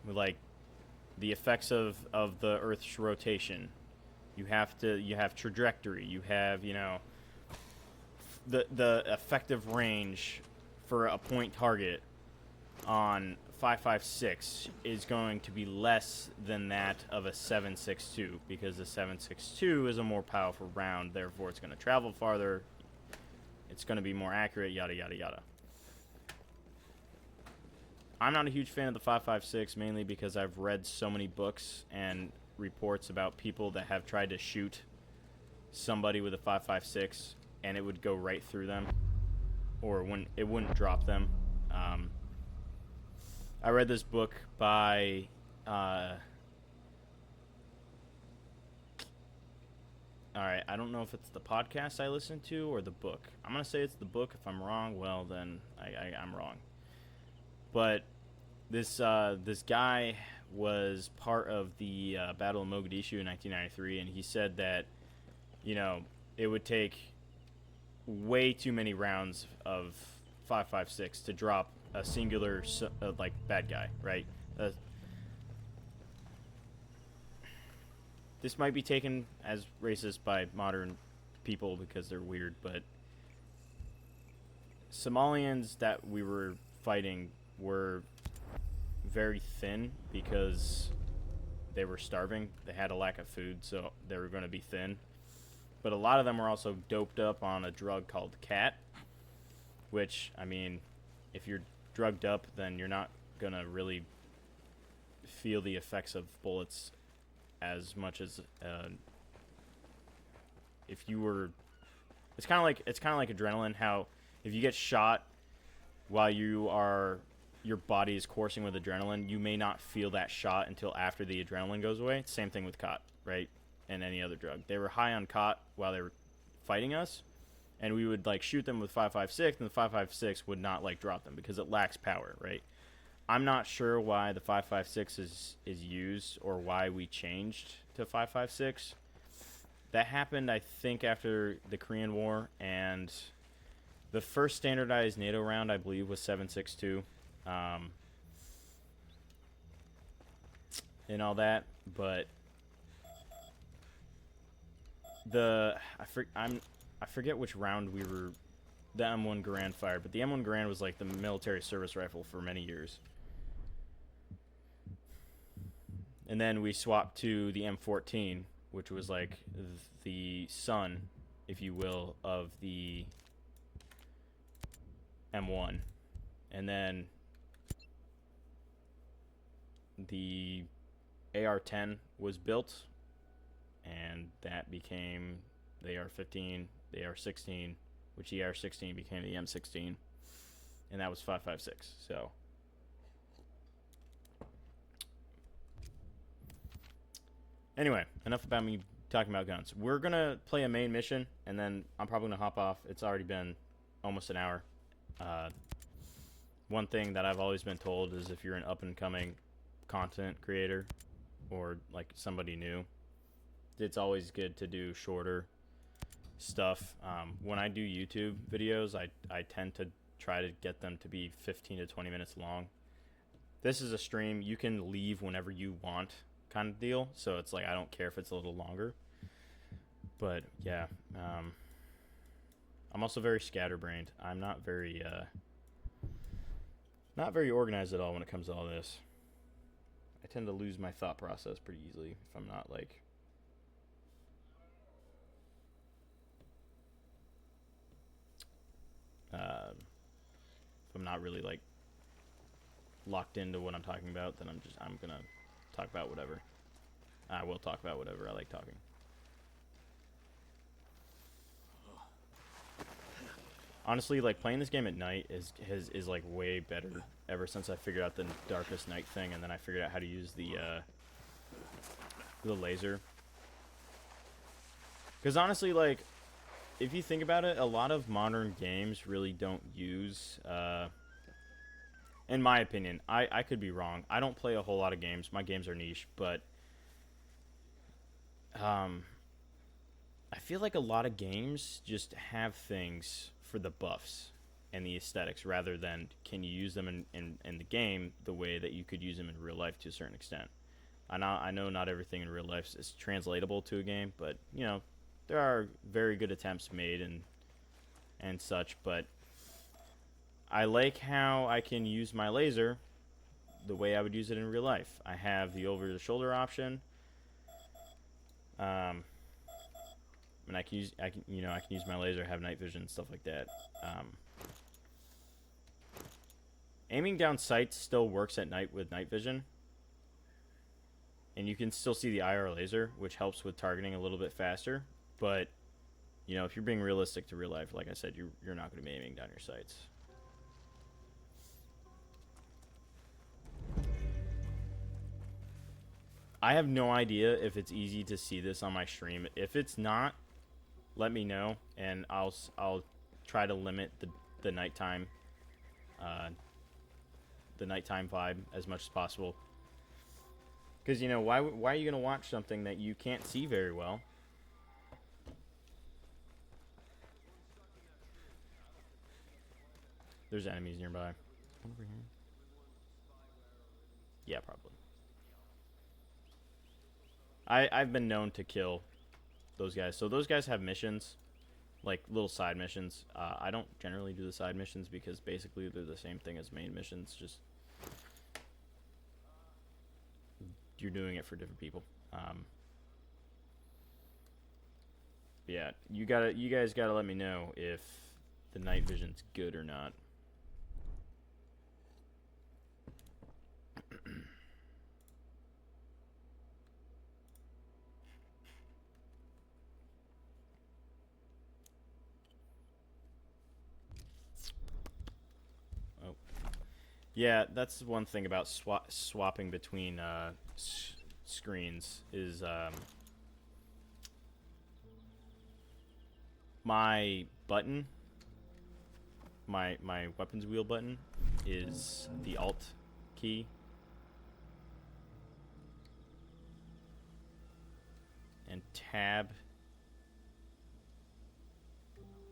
with like the effects of the Earth's rotation. You have trajectory. You have, you know, the effective range for a point target on 5.56 is going to be less than that of a 7.62 because the 7.62 is a more powerful round. Therefore, it's going to travel farther. It's going to be more accurate. Yada yada yada. I'm not a huge fan of the 5.56 mainly because I've read so many books and reports about people that have tried to shoot somebody with a 5.56 and it would go right through them, or when it wouldn't drop them. I read this book by alright, I don't know if it's the podcast I listened to or the book. I'm gonna say it's the book. If I'm wrong, well then I'm wrong. But this guy was part of the Battle of Mogadishu in 1993, and he said that, you know, it would take way too many rounds of 5.56 to drop a singular like bad guy, right? This might be taken as racist by modern people because they're weird, but Somalians that we were fighting were very thin because they were starving. They had a lack of food, so they were going to be thin. But a lot of them were also doped up on a drug called cat, which, I mean, if you're drugged up, then you're not going to really feel the effects of bullets as much as if you were. It's kind of like adrenaline. How if you get shot while your body is coursing with adrenaline, you may not feel that shot until after the adrenaline goes away. Same thing with cot, right? And any other drug. They were high on cot while they were fighting us, and we would like shoot them with 5.56, and the 5.56 would not like drop them because it lacks power, right? I'm not sure why the 5.56 is used or why we changed to 5.56. That happened, I think, after the Korean War, and the first standardized NATO round, I believe, was 7.62, and all that. But I forget which round we were. The M1 Garand fired, but the M1 Garand was like the military service rifle for many years. And then we swapped to the M14, which was like the son, if you will, of the M1. And then the AR-10 was built, and that became the AR-15, the AR-16, which the AR-16 became the M16, and that was 5.56. So anyway, enough about me talking about guns. We're gonna play a main mission, and then I'm probably gonna hop off. It's already been almost an hour. One thing that I've always been told is if you're an up-and-coming content creator or like somebody new, it's always good to do shorter stuff. When I do YouTube videos, I tend to try to get them to be 15 to 20 minutes long. This is a stream. You can leave whenever you want kind of deal, so it's like I don't care if it's a little longer. But yeah, I'm also very scatterbrained. I'm not very organized at all when it comes to all this. I tend to lose my thought process pretty easily if I'm not like if I'm not really like locked into what I'm talking about, then I'm gonna talk about whatever. I will talk about whatever. I like talking. Honestly, like playing this game at night is like way better ever since I figured out the darkest night thing, and then I figured out how to use the laser. Because honestly, like, if you think about it, a lot of modern games really don't use, in my opinion, I could be wrong. I don't play a whole lot of games. My games are niche, but um, I feel like a lot of games just have things for the buffs and the aesthetics rather than can you use them in the game the way that you could use them in real life to a certain extent. I know not everything in real life is translatable to a game, but, you know, there are very good attempts made and such, but I like how I can use my laser the way I would use it in real life. I have the over-the-shoulder option, and I can use my laser, have night vision, stuff like that. Aiming down sights still works at night with night vision, and you can still see the IR laser, which helps with targeting a little bit faster. But you know, if you're being realistic to real life, like I said, you're not going to be aiming down your sights. I have no idea if it's easy to see this on my stream. If it's not, let me know, and I'll try to limit the nighttime vibe as much as possible. Because, you know, why are you going to watch something that you can't see very well? There's enemies nearby. Over here. Yeah, probably. I've been known to kill those guys. So those guys have missions, like little side missions. I don't generally do the side missions because basically they're the same thing as main missions. Just you're doing it for different people. Yeah, you guys gotta let me know if the night vision's good or not. Oh, yeah, that's one thing about swapping between screens is my button, my weapons wheel button, is the Alt key. And tab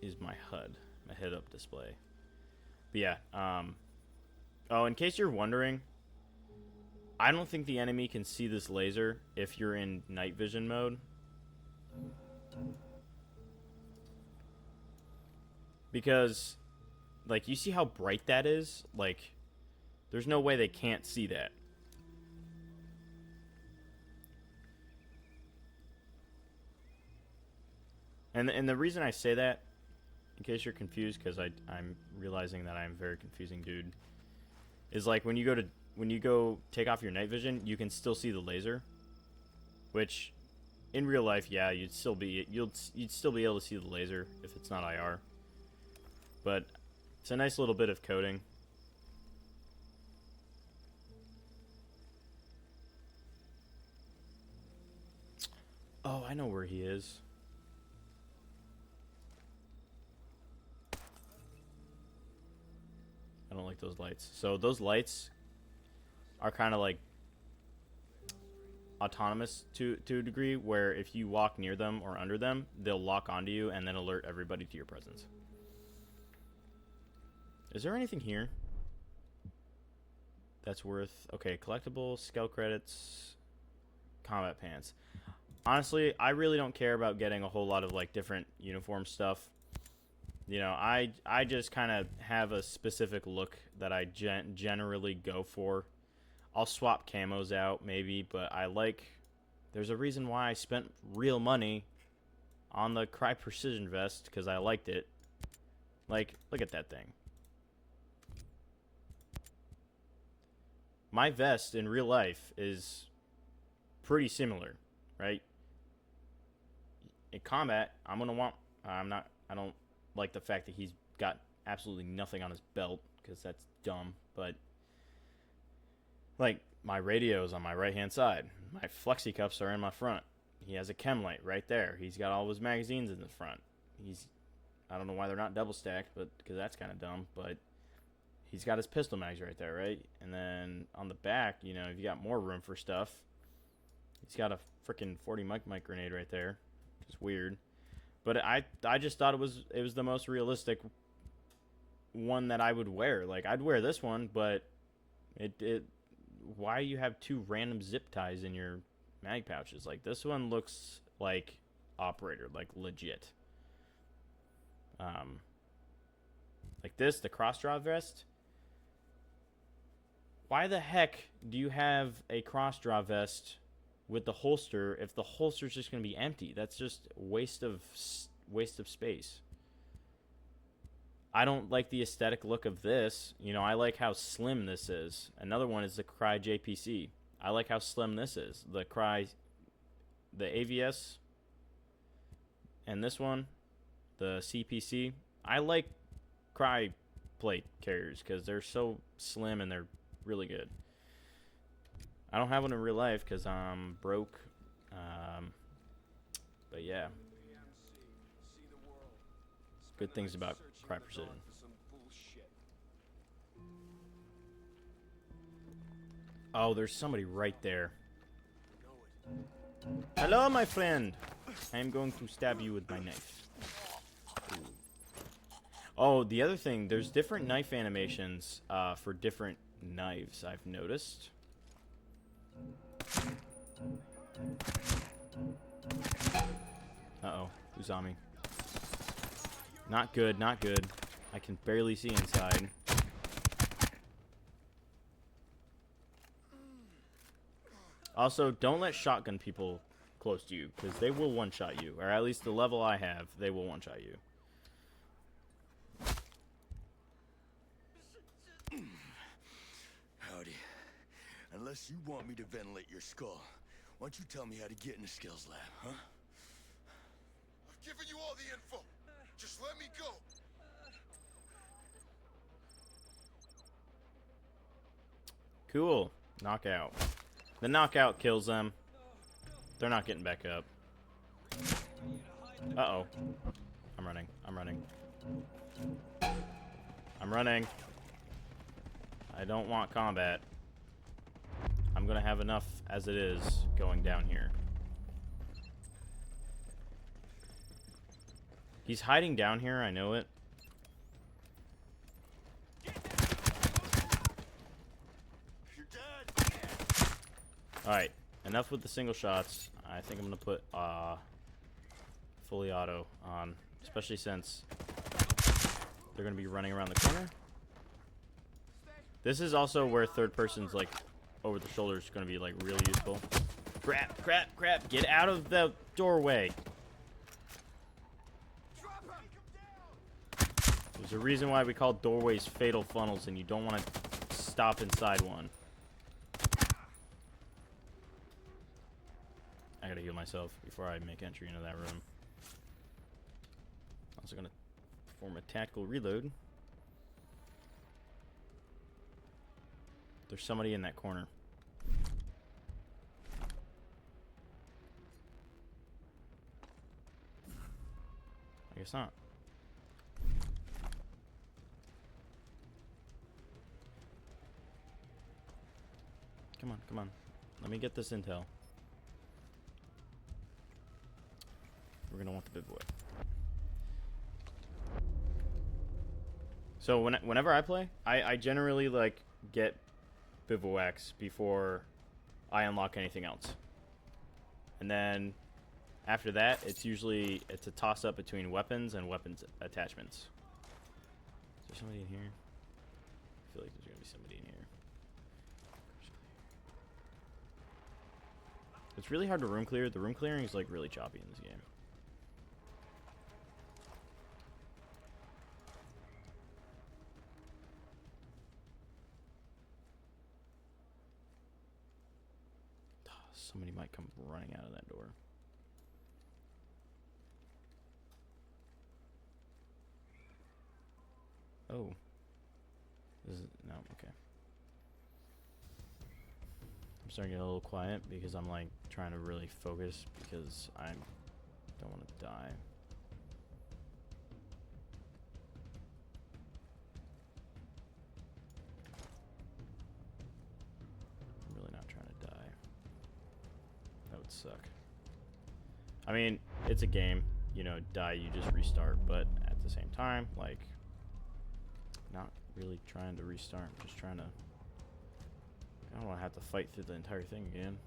is my HUD, my head-up display. But yeah, oh, in case you're wondering, I don't think the enemy can see this laser if you're in night vision mode. Because, like, you see how bright that is? Like, there's no way they can't see that. And the reason I say that, in case you're confused, because I'm realizing that I'm a very confusing dude, is like when you go take off your night vision, you can still see the laser, which in real life, yeah, you'd still be able to see the laser if it's not IR. But it's a nice little bit of coding. Oh, I know where he is. I don't like those lights. So those lights are kind of like autonomous to a degree, where if you walk near them or under them, they'll lock onto you and then alert everybody to your presence. Is there anything here that's worth... Okay, collectible, scout credits, combat pants. Honestly, I really don't care about getting a whole lot of, like, different uniform stuff. You know, I just kind of have a specific look that I generally go for. I'll swap camos out, maybe, but I like... There's a reason why I spent real money on the Cry Precision vest, because I liked it. Like, look at that thing. My vest in real life is pretty similar, right? In combat, I'm gonna want... I don't like the fact that he's got absolutely nothing on his belt, because that's dumb, but... Like, my radio is on my right-hand side. My flexi cuffs are in my front. He has a chem light right there. He's got all of his magazines in the front. I don't know why they're not double stacked, but because that's kind of dumb. But he's got his pistol mags right there, right? And then on the back, you know, if you got more room for stuff, he's got a freaking 40 mic grenade right there. It's weird, but I just thought it was the most realistic one that I would wear. Like, I'd wear this one, but why you have two random zip ties in your mag pouches? Like, this one looks like operator, like legit. Like this, the cross draw vest. Why the heck do you have a cross draw vest with the holster if the holster's just going to be empty? That's just waste of space. I don't like the aesthetic look of this. You know, I like how slim this is. Another one is the Cry JPC. I like how slim this is. The AVS, and this one, the CPC. I like Cry plate carriers because they're so slim and they're really good. I don't have one in real life because I'm broke. But yeah. Good things about Cry Precision. Oh, there's somebody right there. Hello, my friend. I am going to stab you with my knife. Ooh. Oh, the other thing, there's different knife animations for different knives, I've noticed. Uh-oh, who's on me? Not good, not good. I can barely see inside. Also, don't let shotgun people close to you, because they will one-shot you. Or at least the level I have, they will one-shot you. Howdy. Unless you want me to ventilate your skull, why don't you tell me how to get in the skills lab, huh? I've given you all the info. Just let me go. Cool. Knockout. The knockout kills them. They're not getting back up. Uh-oh. I'm running. I'm running. I'm running. I don't want combat. I'm gonna have enough as it is going down here. He's hiding down here, I know it. You're dead. Alright, enough with the single shots. I think I'm gonna put fully auto on, especially since they're gonna be running around the corner. This is also where third person's like over the shoulder is gonna be like really useful. Crap, crap, crap! Get out of the doorway! There's a reason why we call doorways fatal funnels, and you don't want to stop inside one. I gotta heal myself before I make entry into that room. Also gonna perform a tactical reload. There's somebody in that corner. I guess not. Come on, come on. Let me get this intel. We're gonna want the big boy. So whenever I play, I generally like get bivouacs before I unlock anything else. And then after that, it's a toss up between weapons and weapons attachments. Is there somebody in here? I feel like there's gonna be somebody in here. It's really hard to room clear. The room clearing is like really choppy in this game. Somebody might come running out of that door. Oh. No, okay. starting to get a little quiet because I'm like trying to really focus because I don't want to die. I'm really not trying to die. That would suck. I mean, it's a game, you know, die, you just restart, but at the same time, like, not really trying to restart. I'm just trying to, I don't want to have to fight through the entire thing again.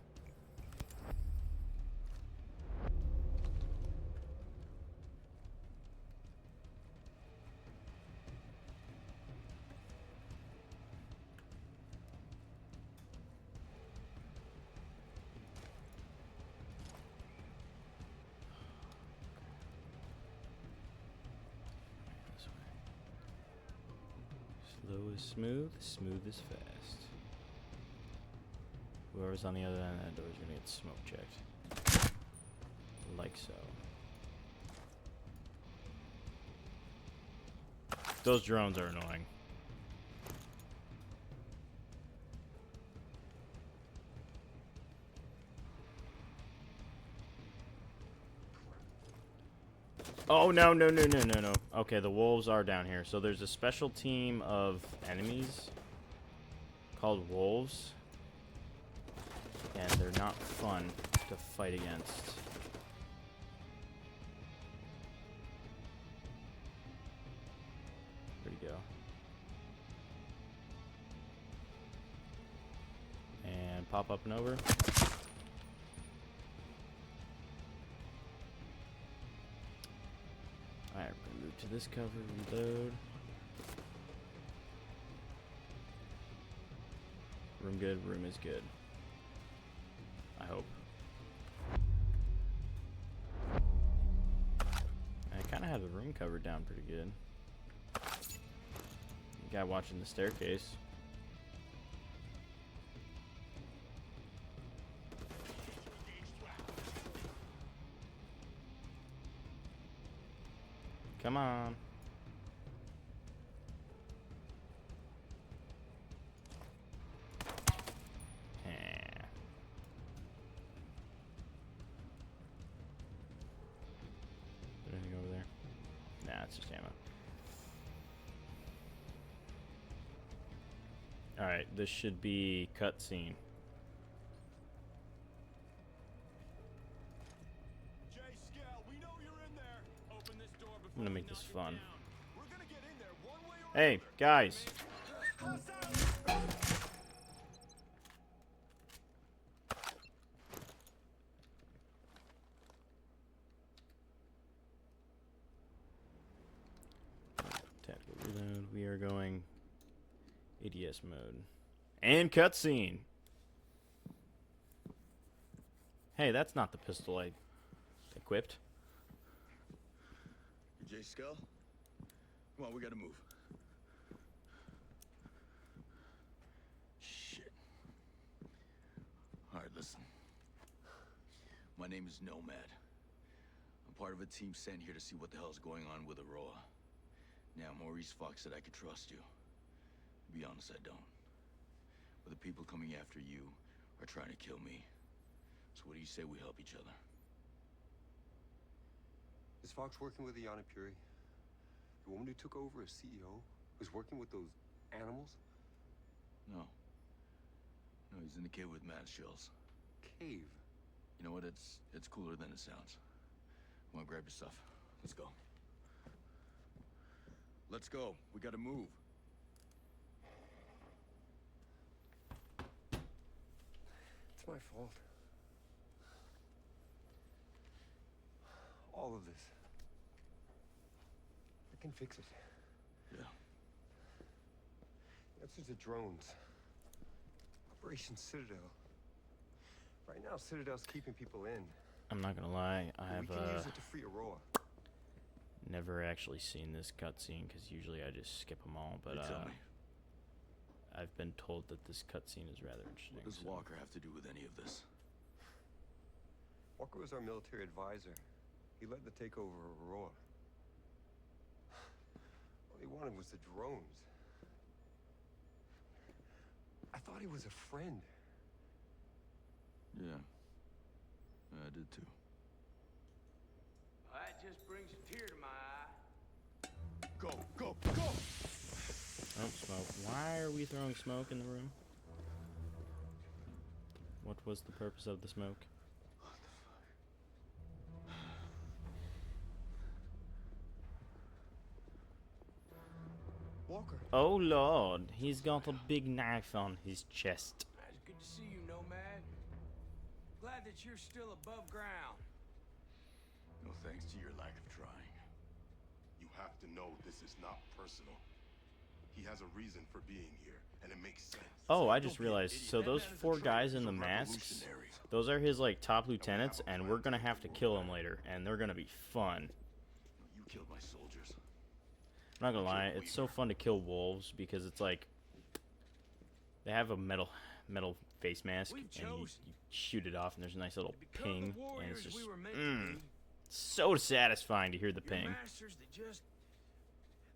This way. Slow is smooth, smooth is fast. Whoever's on the other end of that door is gonna get smoke checked. Like so. Those drones are annoying. Oh, no, no, no, no, no, no. Okay, the wolves are down here. So there's a special team of enemies called wolves. And they're not fun to fight against. Where'd he go? And pop up and over. Alright, we're gonna move to this cover, reload. Room good, room is good. I hope. I kind of have the room covered down pretty good. The guy watching the staircase. Come on. Anything over there? Nah, it's just ammo. Alright, this should be cutscene. I'm gonna make this fun. Hey, guys. Tactical reload. We are going ADS mode. And cutscene. Hey, that's not the pistol I equipped. Jay Skull? Come on, we gotta move. Shit. Alright, listen. My name is Nomad. I'm part of a team sent here to see what the hell's going on with Aurora. Now, Maurice Fox said I could trust you. To be honest, I don't. But the people coming after you are trying to kill me. So what do you say we help each other? Is Fox working with Yana Puri? The woman who took over as CEO? Was working with those animals? No. No, he's in the cave with mad shells. Cave? You know what? It's cooler than it sounds. Come on, grab your stuff. Let's go. Let's go. We gotta move. It's my fault. All of this. I can fix it. Yeah. Answers the drones. Operation Citadel. Right now, Citadel's keeping people in. I'm not gonna lie, I We have can use it to free Aurora. never actually seen this cutscene because usually I just skip them all. But Hey, tell me, I've been told that this cutscene is rather interesting. what does so- Walker have to do with any of this? Walker was our military advisor. He led the takeover of Aurora. All he wanted was the drones. I thought he was a friend. Yeah. I did too. Well, that just brings a tear to my eye. Go, go, go! Oh, smoke. Why are we throwing smoke in the room? What was the purpose of the smoke? Walker. Oh lord, he's got a big knife on his chest. It's good to see you, Nomad. Glad that you're still above ground. No thanks to your lack of trying. You have to know this is not personal. He has a reason for being here, and it makes sense. Oh, I just realized. So those 4 guys in the masks, those are his like top lieutenants, and we're gonna have to kill them later, and they're gonna be fun. You killed my soldiers. I'm not gonna lie, it's so fun to kill wolves because it's like they have a metal face mask, and you shoot it off, and there's a nice little ping, and it's just so satisfying to hear the ping. Masters that just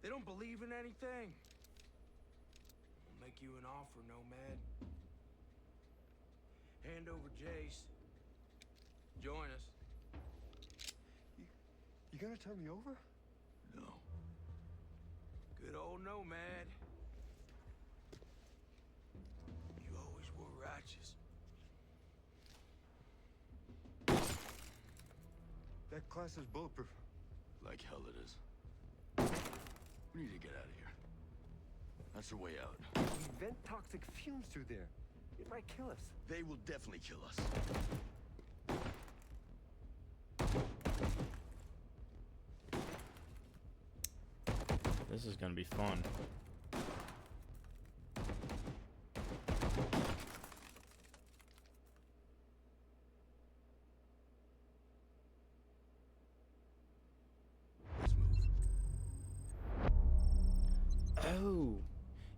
they don't believe in anything. I'll make you an offer, Nomad. Hand over Jace. Join us. You gonna turn me over? No. Good old Nomad. You always were righteous. That class is bulletproof. Like hell it is. We need to get out of here. That's the way out. We vent toxic fumes through there. It might kill us. They will definitely kill us. This is gonna be fun. Let's move. Oh,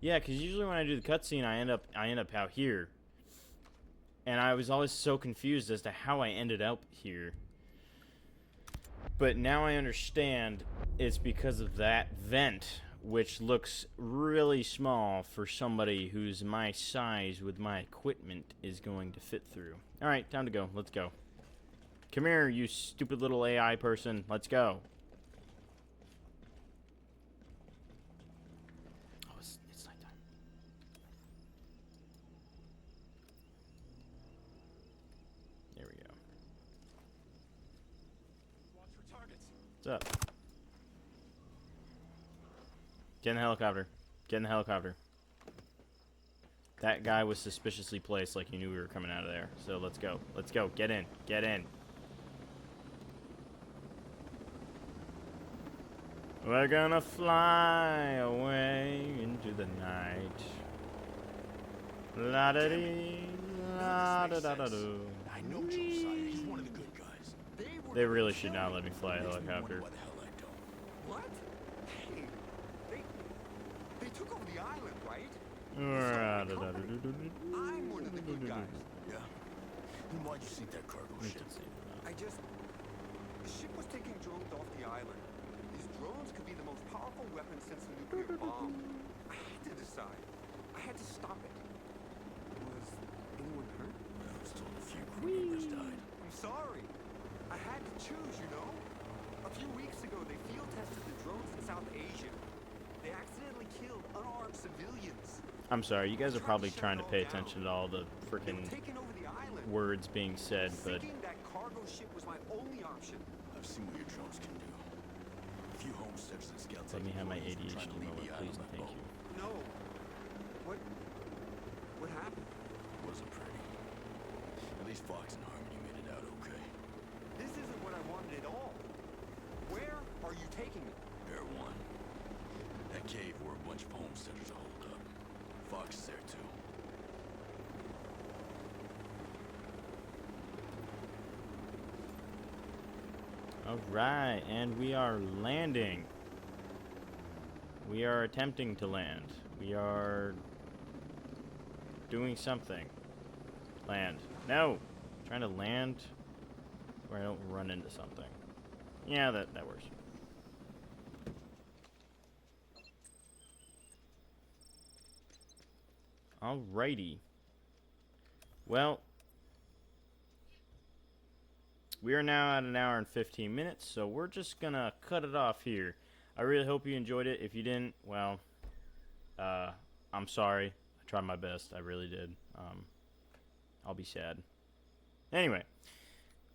yeah, because usually when I do the cutscene, I end up out here, and I was always so confused as to how I ended up here. But now I understand it's because of that vent, which looks really small for somebody who's my size with my equipment is going to fit through. All right, time to go. Let's go. Come here, you stupid little AI person. Let's go. Oh, it's nighttime. There we go. Watch for targets. What's up? Get in the helicopter. Get in the helicopter. That guy was suspiciously placed like he knew we were coming out of there. So let's go. Let's go. Get in. Get in. We're gonna fly away into the night. La da dee, la da da da do. I know Josiah. He's one of the good guys. They really should not let me fly a Makes me wonder helicopter. why the hell I don't. What? Hey, they took over the island, right? La da da da do do do. I'm one of the good guys. Yeah? Then why'd you sink that cargo We ship? can save it. I just... The ship was taking drones off the island. These drones could be the most powerful weapon since the nuclear bomb. I had to decide. I had to stop it. Was anyone hurt? I was told a few crew members died. I'm sorry. I had to choose, you know? A few weeks ago, they field tested the drones in South Asia. They accidentally killed unarmed civilians. I'm sorry, you guys are probably trying to pay attention to all the They freaking were taking over the island. words being said, but Sinking that cargo ship was my only option. I've seen what your drones can do. A few homesteaders and scouts. let me have my employees ADHD were trying to leave moment, the please, island and thank by you. boat. No. What happened? Wasn't pretty. At least Fox and Harmony made it out okay. This isn't what I wanted at all. Where are you taking me? Bear one. That cave where a bunch of homesteaders are holed up. Fox is there too. Alright, and we are landing. We are attempting to land. We are doing something. Land. No! Trying to land where I don't run into something. Yeah, that works. Alrighty. Well, we are now at 1 hour and 15 minutes, so we're just gonna cut it off here. I really hope you enjoyed it. If you didn't, well, I'm sorry. I tried my best. I really did. I'll be sad. Anyway,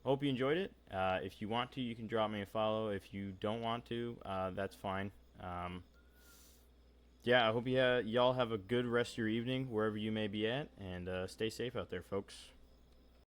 hope you enjoyed it. If you want to, you can drop me a follow. If you don't want to, that's fine. Yeah, I hope y'all have a good rest of your evening wherever you may be at, and stay safe out there, folks.